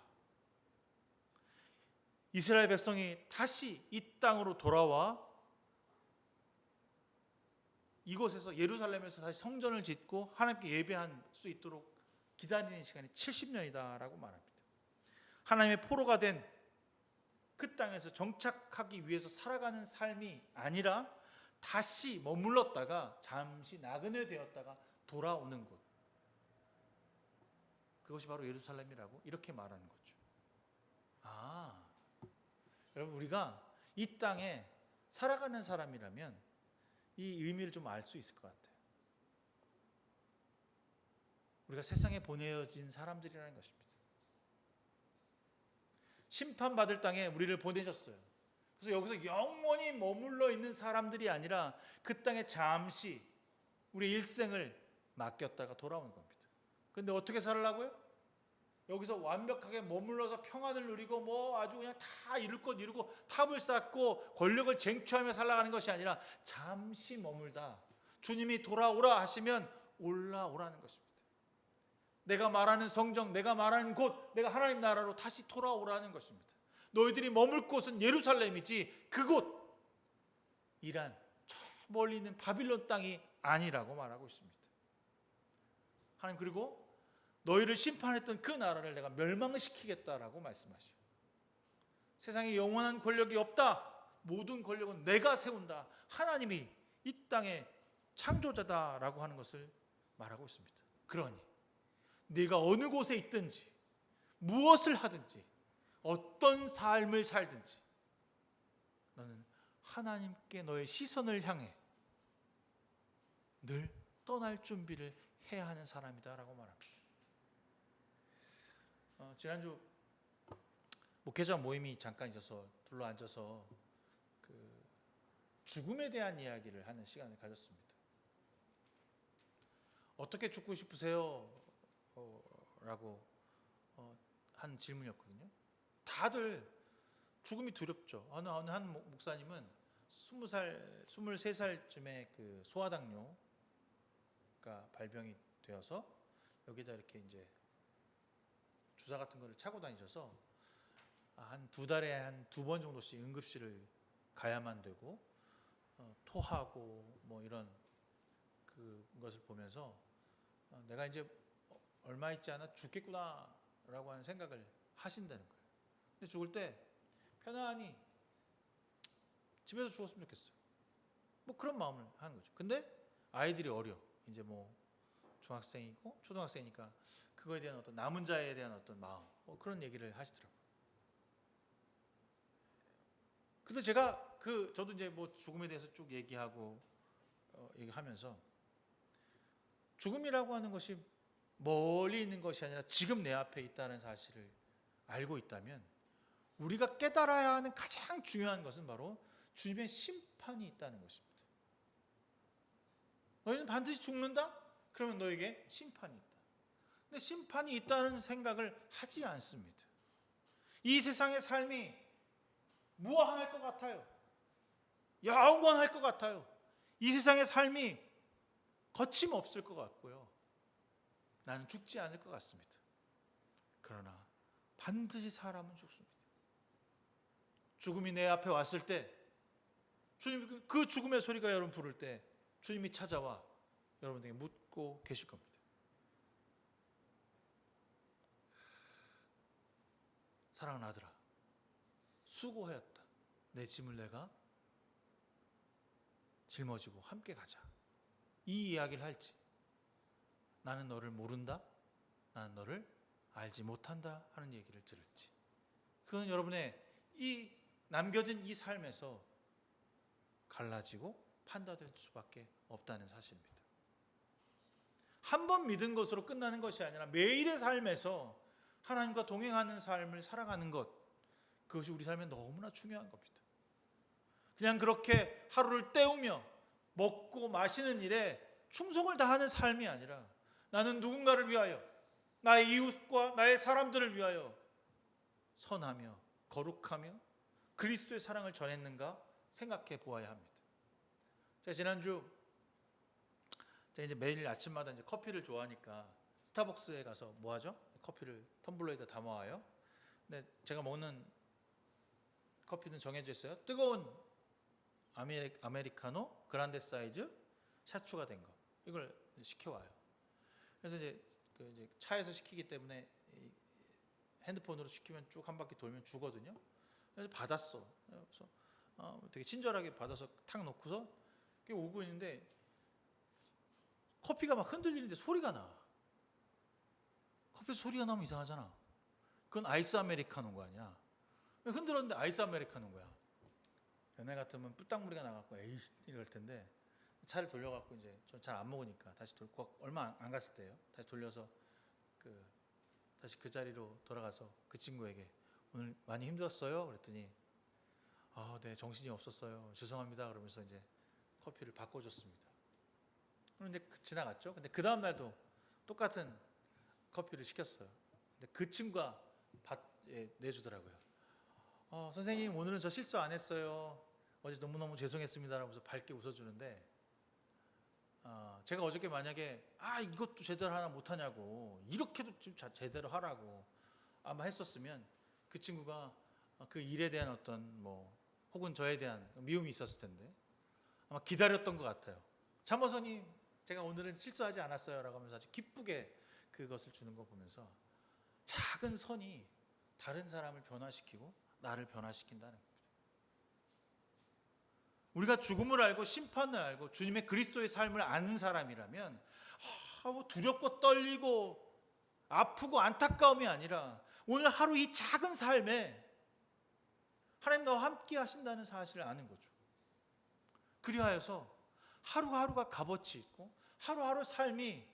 이스라엘 백성이 다시 이 땅으로 돌아와 이곳에서 예루살렘에서 다시 성전을 짓고 하나님께 예배할 수 있도록 기다리는 시간이 70년이다라고 말합니다. 하나님의 포로가 된 그 땅에서 정착하기 위해서 살아가는 삶이 아니라 다시 머물렀다가 잠시 나그네 되었다가 돌아오는 곳, 그것이 바로 예루살렘이라고 이렇게 말하는 거죠. 여러분, 우리가 이 땅에 살아가는 사람이라면 이 의미를 좀 알 수 있을 것 같아요. 우리가 세상에 보내어진 사람들이라는 것입니다. 심판받을 땅에 우리를 보내셨어요. 그래서 여기서 영원히 머물러 있는 사람들이 아니라 그 땅에 잠시 우리 일생을 맡겼다가 돌아오는 겁니다. 그런데 어떻게 살라고요? 여기서 완벽하게 머물러서 평안을 누리고 뭐 아주 그냥 다 이룰 것 이루고 탑을 쌓고 권력을 쟁취하며 살아가는 것이 아니라 잠시 머물다 주님이 돌아오라 하시면 올라오라는 것입니다. 내가 말하는 성정, 내가 말하는 곳, 내가 하나님 나라로 다시 돌아오라는 것입니다. 너희들이 머물 곳은 예루살렘이지 그곳 이란 저 멀리 있는 바빌론 땅이 아니라고 말하고 있습니다. 하나님 그리고 너희를 심판했던 그 나라를 내가 멸망시키겠다라고 말씀하시오. 세상에 영원한 권력이 없다. 모든 권력은 내가 세운다. 하나님이 이 땅의 창조자다라고 하는 것을 말하고 있습니다. 그러니 네가 어느 곳에 있든지 무엇을 하든지 어떤 삶을 살든지 너는 하나님께 너의 시선을 향해 늘 떠날 준비를 해야 하는 사람이다라고 말합니다. 지난주 목회자 모임이 잠깐 있어서 둘러앉아서 그 죽음에 대한 이야기를 하는 시간을 가졌습니다. 어떻게 죽고 싶으세요? 라고 한 질문이었거든요. 다들 죽음이 두렵죠. 어느 한 목사님은 20살, 23살쯤에 그 소아당뇨가 발병이 되어서 여기다 이렇게 이제 주사 같은 거를 차고 다니셔서 한 2달에 한 2번 정도씩 응급실을 가야만 되고 토하고 뭐 이런 그것을 보면서 내가 이제 얼마 있지 않아 죽겠구나라고 하는 생각을 하신다는 거예요. 근데 죽을 때 편안히 집에서 죽었으면 좋겠어요. 뭐 그런 마음을 하는 거죠. 근데 아이들이 어려. 이제 뭐 중학생이고 초등학생이니까 그거에 대한 어떤 남은 자에 대한 어떤 마음, 뭐 그런 얘기를 하시더라고요. 그래서 제가 저도 이제 뭐 죽음에 대해서 쭉 얘기하고 얘기하면서 죽음이라고 하는 것이 멀리 있는 것이 아니라 지금 내 앞에 있다는 사실을 알고 있다면 우리가 깨달아야 하는 가장 중요한 것은 바로 주님의 심판이 있다는 것입니다. 너희는 반드시 죽는다? 그러면 너에게 심판이 있다. 근데 심판이 있다는 생각을 하지 않습니다. 이 세상의 삶이 무한할 것 같아요. 영원할 것 같아요. 이 세상의 삶이 거침없을 것 같고요. 나는 죽지 않을 것 같습니다. 그러나 반드시 사람은 죽습니다. 죽음이 내 앞에 왔을 때 주님 그 죽음의 소리가 여러분 부를 때 주님이 찾아와 여러분에게 묻고 계실 겁니다. 사랑하는 아들아, 수고하였다. 내 짐을 내가 짊어지고 함께 가자. 이 이야기를 할지, 나는 너를 모른다, 나는 너를 알지 못한다 하는 얘기를 들을지, 그건 여러분의 이 남겨진 이 삶에서 갈라지고 판단될 수밖에 없다는 사실입니다. 한 번 믿은 것으로 끝나는 것이 아니라 매일의 삶에서 하나님과 동행하는 삶을 살아가는 것, 그것이 우리 삶에 너무나 중요한 겁니다. 그냥 그렇게 하루를 때우며 먹고 마시는 일에 충성을 다하는 삶이 아니라 나는 누군가를 위하여, 나의 이웃과 나의 사람들을 위하여 선하며 거룩하며 그리스도의 사랑을 전했는가 생각해 보아야 합니다. 제가 지난주 제가 이제 매일 아침마다 이제 커피를 좋아하니까 스타벅스에 가서 뭐 하죠? 커피를 텀블러에다 담아와요. 근데 제가 먹는 커피는 정해져 있어요. 뜨거운 아메리카노 그란데 사이즈 샷 추가된 거, 이걸 시켜와요. 그래서 이제 차에서 시키기 때문에 핸드폰으로 시키면 쭉 한 바퀴 돌면 주거든요. 그래서 받았어. 그래서 되게 친절하게 받아서 탁 놓고서 오고 있는데 커피가 막 흔들리는데 소리가 나. 커피 소리가 나면 이상하잖아. 그건 아이스 아메리카노인 거 아니야. 흔들었는데 아이스 아메리카노인 거야. 연애 같으면 뿌딱무리가 나갖고 에이 이럴 텐데, 차를 돌려갖고 이제 전 잘 안 먹으니까 다시 얼마 안 갔을 때예요. 다시 돌려서 다시 그 자리로 돌아가서 그 친구에게 오늘 많이 힘들었어요? 그랬더니 네, 정신이 없었어요. 죄송합니다. 그러면서 이제 커피를 바꿔줬습니다. 그런데 지나갔죠. 근데 그 다음 날도 똑같은 커피를 시켰어요. 근데 그 친구가 내주더라고요. 선생님 오늘은 저 실수 안 했어요. 어제 너무너무 죄송했습니다. 라면서 밝게 웃어주는데, 제가 어저께 만약에 이것도 제대로 하나 못하냐고, 이렇게도 좀 제대로 하라고 아마 했었으면 그 친구가 그 일에 대한 어떤 혹은 저에 대한 미움이 있었을 텐데 아마 기다렸던 것 같아요. 참모선님 제가 오늘은 실수하지 않았어요 라고 하면서 아주 기쁘게 그것을 주는 거 보면서 작은 선이 다른 사람을 변화시키고 나를 변화시킨다는 겁니다. 우리가 죽음을 알고 심판을 알고 주님의 그리스도의 삶을 아는 사람이라면 두렵고 떨리고 아프고 안타까움이 아니라 오늘 하루 이 작은 삶에 하나님 나와 함께 하신다는 사실을 아는 거죠. 그리하여서 하루하루가 값어치 있고 하루하루 삶이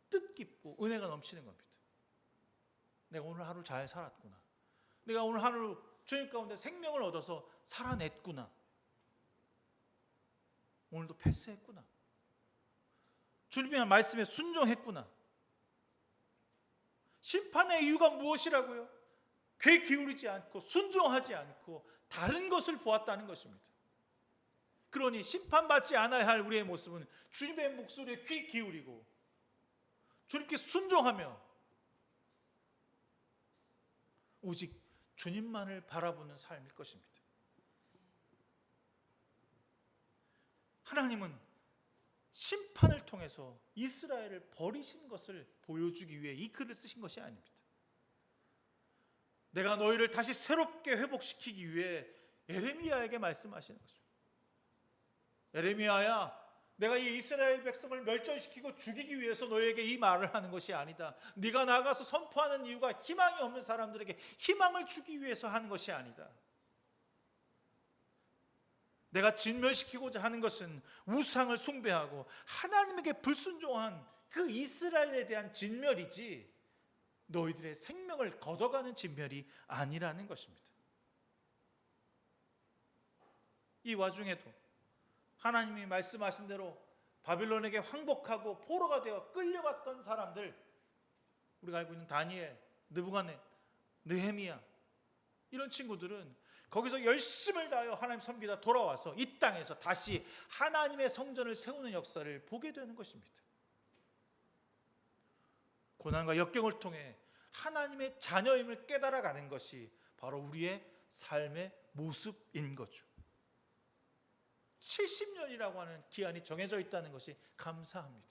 뜻깊고 은혜가 넘치는 겁니다. 내가 오늘 하루 잘 살았구나. 내가 오늘 하루 주님 가운데 생명을 얻어서 살아냈구나. 오늘도 패스했구나. 주님의 말씀에 순종했구나. 심판의 이유가 무엇이라고요? 귀 기울이지 않고 순종하지 않고 다른 것을 보았다는 것입니다. 그러니 심판받지 않아야 할 우리의 모습은 주님의 목소리에 귀 기울이고 주님께 순종하며 오직 주님만을 바라보는 삶일 것입니다. 하나님은 심판을 통해서 이스라엘을 버리신 것을 보여주기 위해 이 글을 쓰신 것이 아닙니다. 내가 너희를 다시 새롭게 회복시키기 위해 예레미야에게 말씀하시는 거죠. 예레미야야, 내가 이 이스라엘 백성을 멸절시키고 죽이기 위해서 너희에게 이 말을 하는 것이 아니다. 네가 나가서 선포하는 이유가 희망이 없는 사람들에게 희망을 주기 위해서 하는 것이 아니다. 내가 진멸시키고자 하는 것은 우상을 숭배하고 하나님에게 불순종한 그 이스라엘에 대한 진멸이지 너희들의 생명을 걷어가는 진멸이 아니라는 것입니다. 이 와중에도 하나님이 말씀하신 대로 바빌론에게 항복하고 포로가 되어 끌려갔던 사람들, 우리가 알고 있는 다니엘, 느부갓네살, 느헤미야, 이런 친구들은 거기서 열심을 다하여 하나님 섬기다 돌아와서 이 땅에서 다시 하나님의 성전을 세우는 역사를 보게 되는 것입니다. 고난과 역경을 통해 하나님의 자녀임을 깨달아가는 것이 바로 우리의 삶의 모습인 거죠. 70년이라고 하는 기한이 정해져 있다는 것이 감사합니다.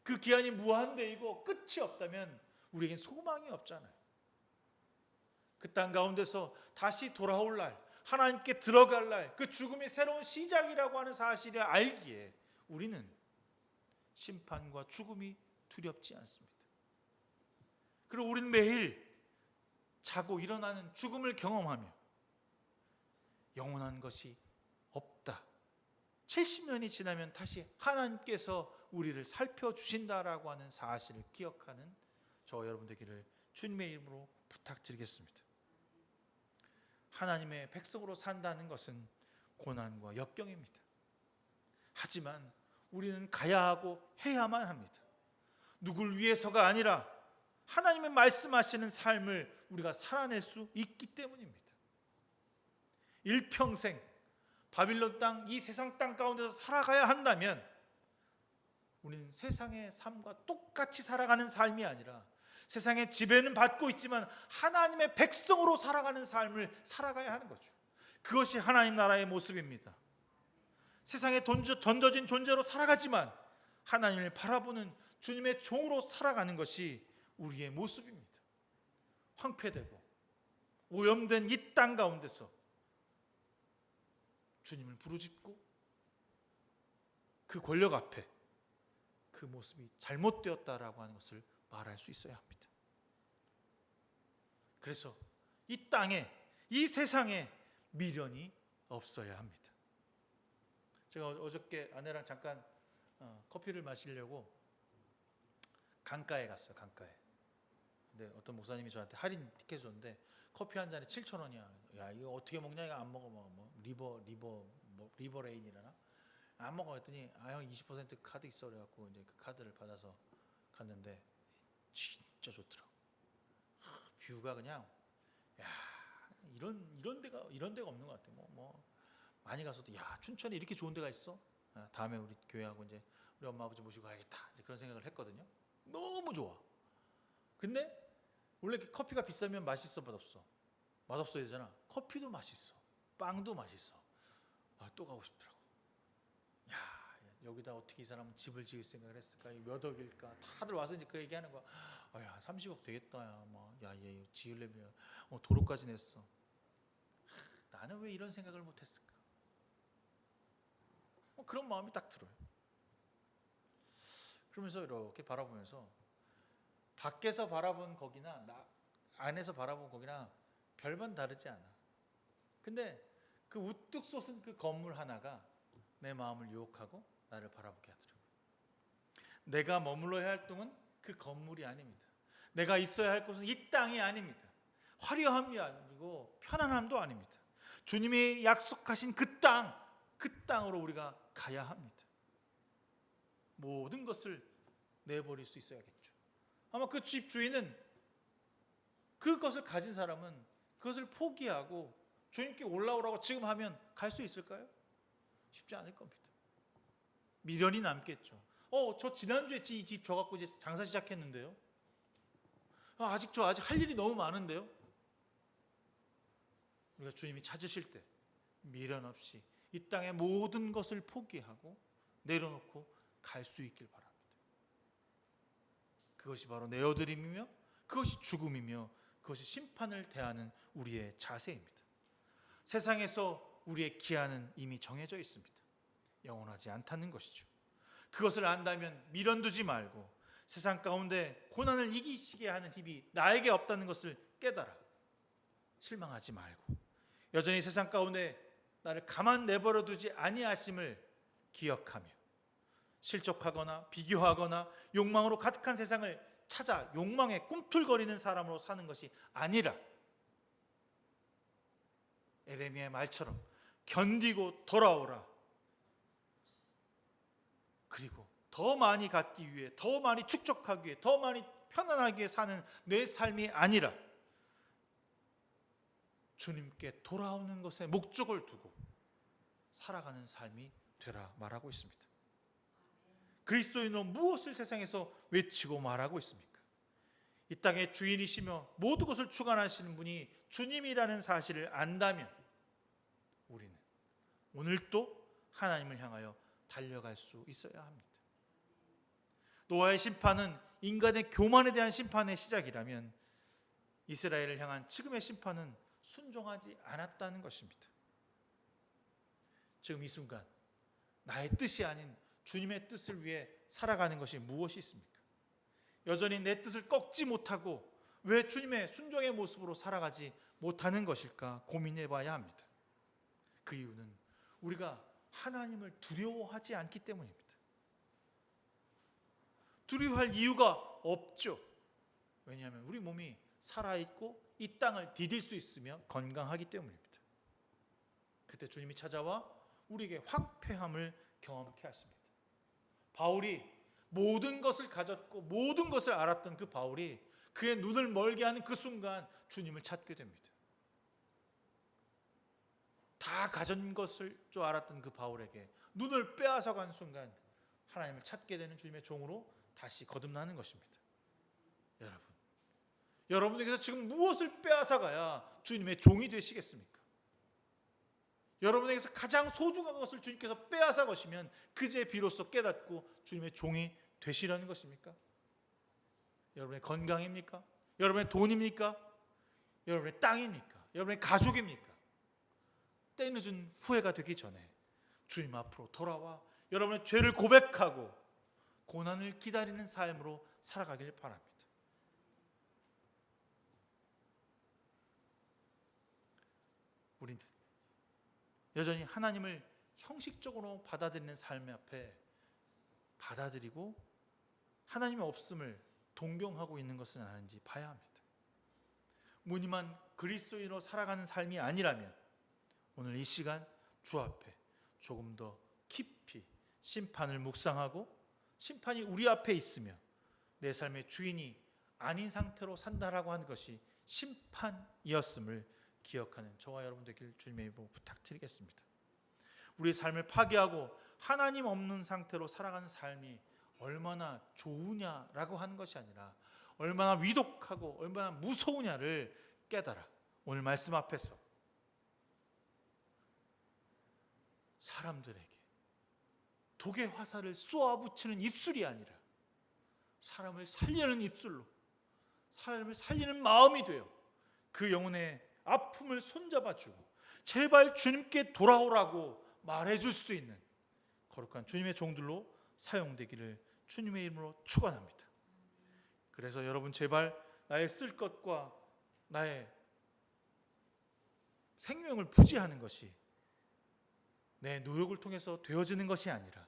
그 기한이 무한대이고 끝이 없다면 우리에겐 소망이 없잖아요. 그 땅 가운데서 다시 돌아올 날, 하나님께 들어갈 날, 그 죽음이 새로운 시작이라고 하는 사실을 알기에 우리는 심판과 죽음이 두렵지 않습니다. 그리고 우리는 매일 자고 일어나는 죽음을 경험하며 영원한 것이 없다, 70년이 지나면 다시 하나님께서 우리를 살펴주신다라고 하는 사실을 기억하는 저 여러분 되기를 주님의 이름으로 부탁드리겠습니다. 하나님의 백성으로 산다는 것은 고난과 역경입니다. 하지만 우리는 가야 하고 해야만 합니다. 누굴 위해서가 아니라 하나님의 말씀하시는 삶을 우리가 살아낼 수 있기 때문입니다. 일평생 바빌론 땅, 이 세상 땅 가운데서 살아가야 한다면 우리는 세상의 삶과 똑같이 살아가는 삶이 아니라 세상의 지배는 받고 있지만 하나님의 백성으로 살아가는 삶을 살아가야 하는 거죠. 그것이 하나님 나라의 모습입니다. 세상에 던져진 존재로 살아가지만 하나님을 바라보는 주님의 종으로 살아가는 것이 우리의 모습입니다. 황폐되고 오염된 이 땅 가운데서 주님을 부르짖고 그 권력 앞에 그 모습이 잘못되었다라고 하는 것을 말할 수 있어야 합니다. 그래서 이 땅에, 이 세상에 미련이 없어야 합니다. 제가 어저께 아내랑 잠깐 커피를 마시려고 강가에 갔어요. 강가에. 근데 어떤 목사님이 저한테 할인 티켓 줬는데 커피 한 잔에 7,000원이야. 야, 이거 어떻게 먹냐? 이거 안 먹어. 뭐 리버레인이라나? 안 먹어 했더니 형 20% 카드 있어 그래갖고 이제 그 카드를 받아서 갔는데 진짜 좋더라고. 뷰가 그냥 야, 이런 데가 없는 것 같아. 뭐 많이 가서도 야, 춘천에 이렇게 좋은 데가 있어? 다음에 우리 교회하고 이제 우리 엄마 아버지 모시고 가야겠다. 이제 그런 생각을 했거든요. 너무 좋아. 근데 원래 커피가 비싸면 맛있어, 맛없어? 맛없어야 되잖아. 커피도 맛있어, 빵도 맛있어. 또 가고 싶더라고. 야, 여기다 어떻게 이 사람은 집을 지을 생각을 했을까? 몇 억일까? 다들 와서 이제 그 얘기하는 거야. 야, 30억 되겠다. 야, 얘 지으려면 도로까지 냈어. 나는 왜 이런 생각을 못했을까? 그런 마음이 딱 들어요. 그러면서 이렇게 바라보면서 밖에서 바라본 거기나 안에서 바라본 거기나 별반 다르지 않아. 근데 그 우뚝 솟은 그 건물 하나가 내 마음을 유혹하고 나를 바라보게 하더라고요. 내가 머물러야 할 동은 그 건물이 아닙니다. 내가 있어야 할 곳은 이 땅이 아닙니다. 화려함이 아니고 편안함도 아닙니다. 주님이 약속하신 그 땅으로 우리가 가야 합니다. 모든 것을 내버릴 수 있어야겠죠. 아마 그 집 주인은, 그것을 가진 사람은 그것을 포기하고 주님께 올라오라고 지금 하면 갈 수 있을까요? 쉽지 않을 겁니다. 미련이 남겠죠. 저 지난주에 이 집 줘갖고 이제 장사 시작했는데요. 아직 할 일이 너무 많은데요. 우리가 주님이 찾으실 때 미련 없이 이 땅의 모든 것을 포기하고 내려놓고 갈 수 있길 바랍니다. 그것이 바로 내어드림이며 그것이 죽음이며 그것이 심판을 대하는 우리의 자세입니다. 세상에서 우리의 기한은 이미 정해져 있습니다. 영원하지 않다는 것이죠. 그것을 안다면 미련 두지 말고 세상 가운데 고난을 이기시게 하는 힘이 나에게 없다는 것을 깨달아 실망하지 말고 여전히 세상 가운데 나를 가만 내버려 두지 아니하심을 기억하며 실족하거나 비교하거나 욕망으로 가득한 세상을 찾아 욕망에 꿈틀거리는 사람으로 사는 것이 아니라 에레미야의 말처럼 견디고 돌아오라. 그리고 더 많이 갖기 위해, 더 많이 축적하기 위해, 더 많이 편안하게 사는 내 삶이 아니라 주님께 돌아오는 것에 목적을 두고 살아가는 삶이 되라 말하고 있습니다. 그리스도인으로 무엇을 세상에서 외치고 말하고 있습니까? 이 땅의 주인이시며 모든 것을 주관하시는 분이 주님이라는 사실을 안다면 우리는 오늘도 하나님을 향하여 달려갈 수 있어야 합니다. 노아의 심판은 인간의 교만에 대한 심판의 시작이라면 이스라엘을 향한 지금의 심판은 순종하지 않았다는 것입니다. 지금 이 순간 나의 뜻이 아닌 주님의 뜻을 위해 살아가는 것이 무엇이 있습니까? 여전히 내 뜻을 꺾지 못하고 왜 주님의 순종의 모습으로 살아가지 못하는 것일까 고민해 봐야 합니다. 그 이유는 우리가 하나님을 두려워하지 않기 때문입니다. 두려워할 이유가 없죠. 왜냐하면 우리 몸이 살아있고 이 땅을 디딜 수 있으며 건강하기 때문입니다. 그때 주님이 찾아와 우리에게 황폐함을 경험케 하십니다. 바울이 모든 것을 가졌고 모든 것을 알았던 그 바울이 그의 눈을 멀게 하는 그 순간 주님을 찾게 됩니다. 다 가진 것을 줄 알았던 그 바울에게 눈을 빼앗아간 순간 하나님을 찾게 되는 주님의 종으로 다시 거듭나는 것입니다. 여러분에게서 지금 무엇을 빼앗아가야 주님의 종이 되시겠습니까? 여러분에게서 가장 소중한 것을 주님께서 빼앗아 가시면 그제 비로소 깨닫고 주님의 종이 되시려는 것입니까? 여러분의 건강입니까? 여러분의 돈입니까? 여러분의 땅입니까? 여러분의 가족입니까? 때늦은 후회가 되기 전에 주님 앞으로 돌아와 여러분의 죄를 고백하고 고난을 기다리는 삶으로 살아가길 바랍니다. 우리는 여전히 하나님을 형식적으로 받아들이는 삶 앞에 받아들이고 하나님의 없음을 동경하고 있는 것은 아닌지 봐야 합니다. 무늬만 그리스도인으로 살아가는 삶이 아니라면 오늘 이 시간 주 앞에 조금 더 깊이 심판을 묵상하고 심판이 우리 앞에 있으며 내 삶의 주인이 아닌 상태로 산다라고 하는 것이 심판이었음을 기억하는 저와 여러분 되길 주님의 이름으로 부탁드리겠습니다. 우리의 삶을 파괴하고 하나님 없는 상태로 살아가는 삶이 얼마나 좋으냐라고 하는 것이 아니라 얼마나 위독하고 얼마나 무서우냐를 깨달아 오늘 말씀 앞에서 사람들에게 독의 화살을 쏘아붙이는 입술이 아니라 사람을 살리는 입술로 사람을 살리는 마음이 되어 그 영혼의 아픔을 손잡아주고 제발 주님께 돌아오라고 말해줄 수 있는 거룩한 주님의 종들로 사용되기를 주님의 이름으로 축원합니다. 그래서 여러분 제발 나의 쓸 것과 나의 생명을 부지하는 것이 내 노력을 통해서 되어지는 것이 아니라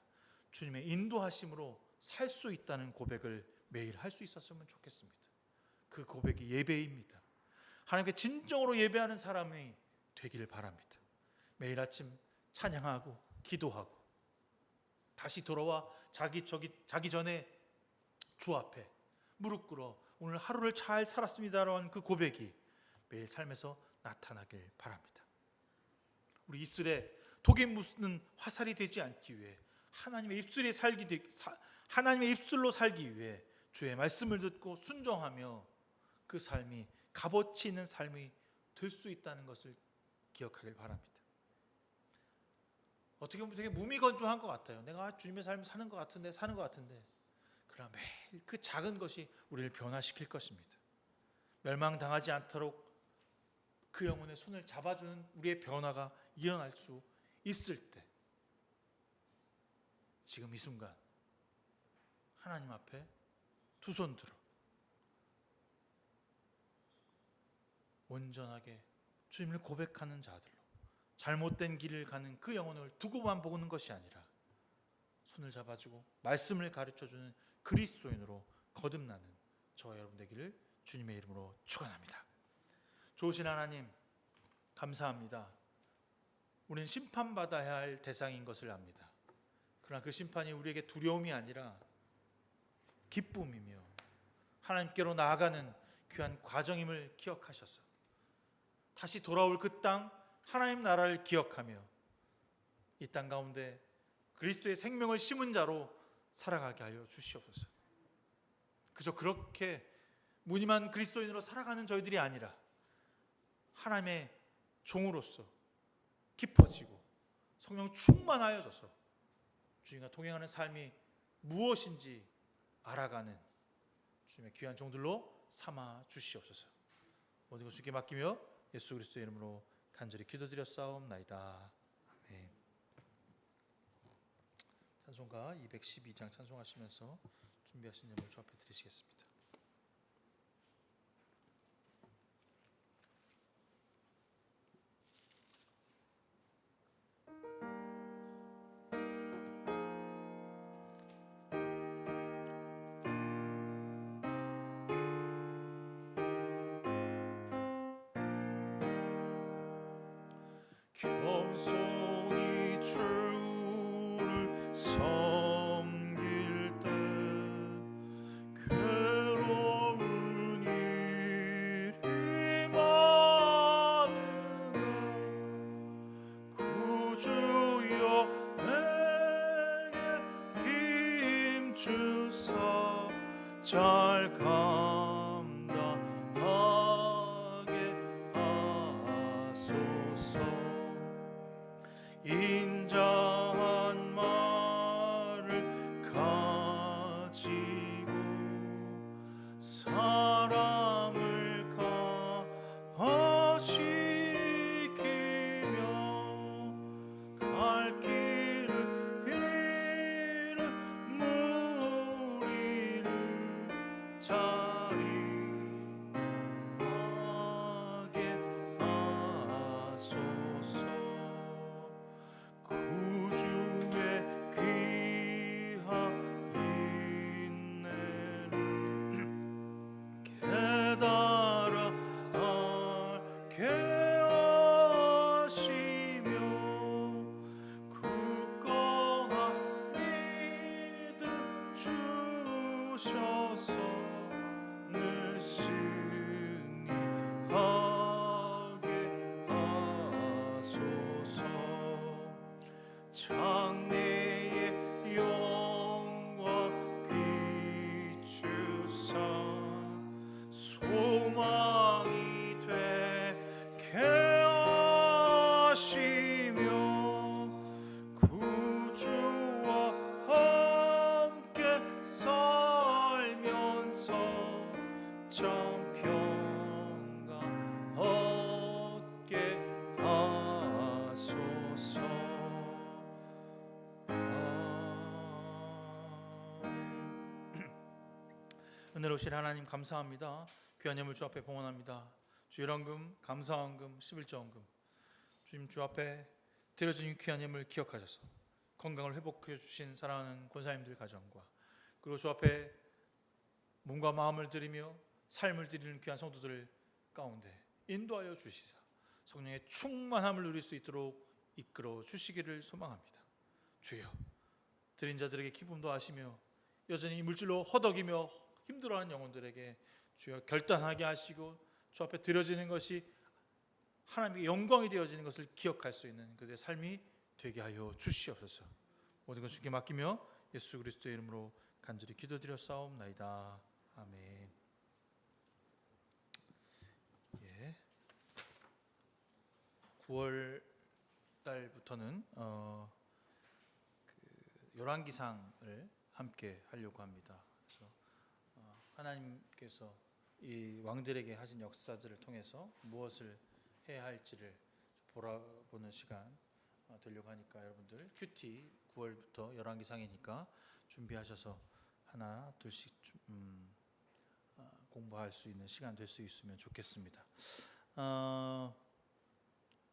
주님의 인도하심으로 살 수 있다는 고백을 매일 할 수 있었으면 좋겠습니다. 그 고백이 예배입니다. 하나님께 진정으로 예배하는 사람이 되기를 바랍니다. 매일 아침 찬양하고 기도하고 다시 돌아와 자기 전에 주 앞에 무릎 꿇어 오늘 하루를 잘 살았습니다라는 그 고백이 매일 삶에서 나타나길 바랍니다. 우리 입술에 독에 묻는 화살이 되지 않기 위해 하나님의 입술로 살기 위해 주의 말씀을 듣고 순종하며 그 삶이 값어치 있는 삶이 될 수 있다는 것을 기억하길 바랍니다. 어떻게 보면 되게 무미건조한 것 같아요. 내가 주님의 삶을 사는 것 같은데 그러나 매일 그 작은 것이 우리를 변화시킬 것입니다. 멸망당하지 않도록 그 영혼의 손을 잡아주는 우리의 변화가 일어날 수 있을 때 지금 이 순간 하나님 앞에 두 손 들어 온전하게 주님을 고백하는 자들로 잘못된 길을 가는 그 영혼을 두고만 보는 것이 아니라 손을 잡아주고 말씀을 가르쳐주는 그리스도인으로 거듭나는 저와 여러분 되기를 주님의 이름으로 축원합니다. 좋으신 하나님 감사합니다. 우리는 심판받아야 할 대상인 것을 압니다. 그러나 그 심판이 우리에게 두려움이 아니라 기쁨이며 하나님께로 나아가는 귀한 과정임을 기억하셔서 다시 돌아올 그 땅 하나님 나라를 기억하며 이 땅 가운데 그리스도의 생명을 심은 자로 살아가게 하여 주시옵소서. 그저 그렇게 무늬만 그리스도인으로 살아가는 저희들이 아니라 하나님의 종으로서 깊어지고 성령 충만하여져서 주님과 동행하는 삶이 무엇인지 알아가는 주님의 귀한 종들로 삼아 주시옵소서. 모든 것 주께 맡기며 예수 그리스도의 이름으로 간절히 기도드렸사옵나이다. 아멘. 찬송가 212장 찬송하시면서 준비하신 예물 주 앞에 드리시겠습니다. 겸손히 주를 섬길 때 괴로운 일이 많으나 구주여 내게 힘 주사 잘 감당하게 하소서. 인자한 말을 가지고 사람을 가하시키며 갈 길을 잃은 무리를 자리하게 하소서. 구주의 귀한 인내를 깨달아 알게 하시며 굳건한 믿음 주셔서 늘 승리하게 하소서. 장래의 영광 비추사 소망이 되게 하시며 구주와 함께 살면서 정평강 얻게 하소서. 은혜로우신 하나님 감사합니다. 귀한 예물 주 앞에 봉헌합니다. 주 일원금, 감사원금, 11조원금 주님 주 앞에 드려진 귀한 예물 기억하셔서 건강을 회복해 주신 사랑하는 권사님들 가정과 그리고 주 앞에 몸과 마음을 드리며 삶을 드리는 귀한 성도들 가운데 인도하여 주시사 성령의 충만함을 누릴 수 있도록 이끌어 주시기를 소망합니다. 주여, 드린 자들에게 기쁨도 하시며 여전히 이 물질로 허덕이며 힘들어하는 영혼들에게 주여 결단하게 하시고 주 앞에 드려지는 것이 하나님께 영광이 되어지는 것을 기억할 수 있는 그들의 삶이 되게 하여 주시옵소서. 모든 것 주께 맡기며 예수 그리스도의 이름으로 간절히 기도드렸사옵나이다. 아멘. 예. 9월 달부터는 열왕기상을 함께 하려고 합니다. 그래서 하나님께서 이 왕들에게 하신 역사들을 통해서 무엇을 해야 할지를 보라보는 시간 되려고 하니까 여러분들 큐티 9월부터 열왕기상이니까 준비하셔서 하나 둘씩 공부할 수 있는 시간 될 수 있으면 좋겠습니다.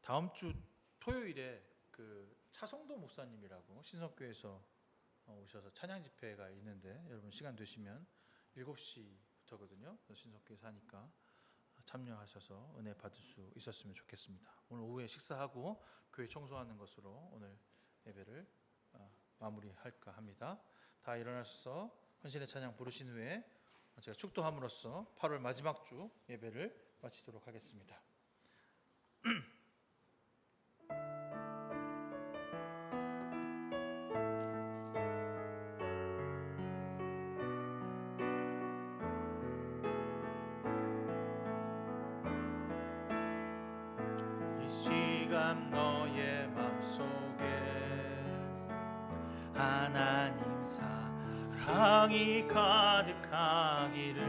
다음 주 토요일에 그 차성도 목사님이라고 신성교회에서 오셔서 찬양 집회가 있는데 여러분 시간 되시면 7시부터거든요. 신성교회에서 하니까 참여하셔서 은혜 받을 수 있었으면 좋겠습니다. 오늘 오후에 식사하고 교회 청소하는 것으로 오늘 예배를 마무리할까 합니다. 다 일어나셔서 헌신의 찬양 부르신 후에 제가 축도함으로써 8월 마지막 주 예배를 마치도록 하겠습니다. 이 시간 너의 맘속에 사랑이 가득하기를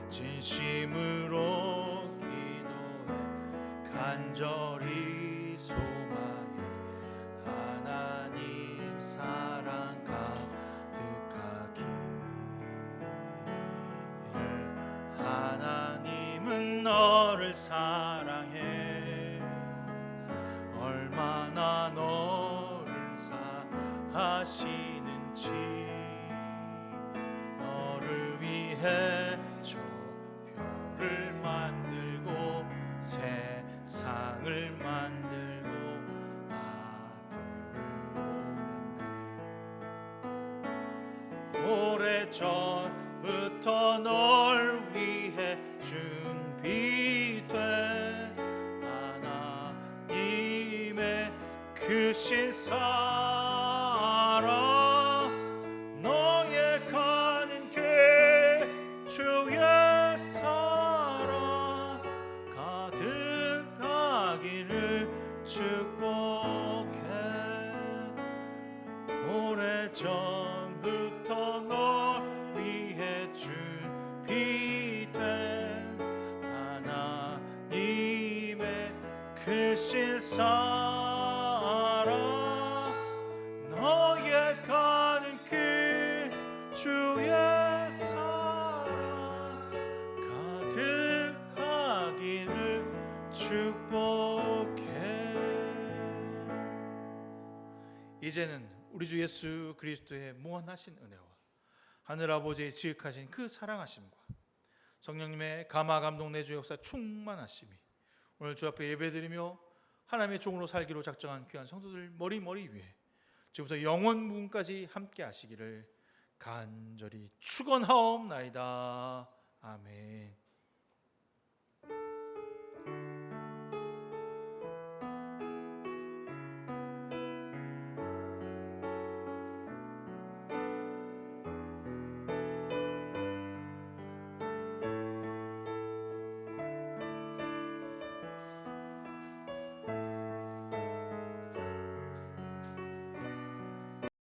진심으로 기도해 간절히 소망해 하나님 사랑 가득하기를. 하나님은 너를 사랑해 얼마나 너를 사하시는지 너를 위해 저 별을 만들고 세상을 만들고 아들을 보냈네. 오래전부터 널 위해 준비된 하나님의 크신 사랑 너의 가는 길 주의 사랑 가득하기를 축복해. 오래전부터 널 위해 준비된 하나님의 크신 사랑 너의 가는 길 주의 사랑 가득하기를 축복해. 이제는 우리 주 예수 그리스도의 무한하신 은혜와 하늘 아버지의 지극하신 그 사랑하심과 성령님의 감화 감동 내주 역사 충만하심이 오늘 주 앞에 예배드리며 하나님의 종으로 살기로 작정한 귀한 성도들 머리 위에 지금부터 영원 무궁까지 함께 하시기를 간절히 축원하옵나이다. 아멘.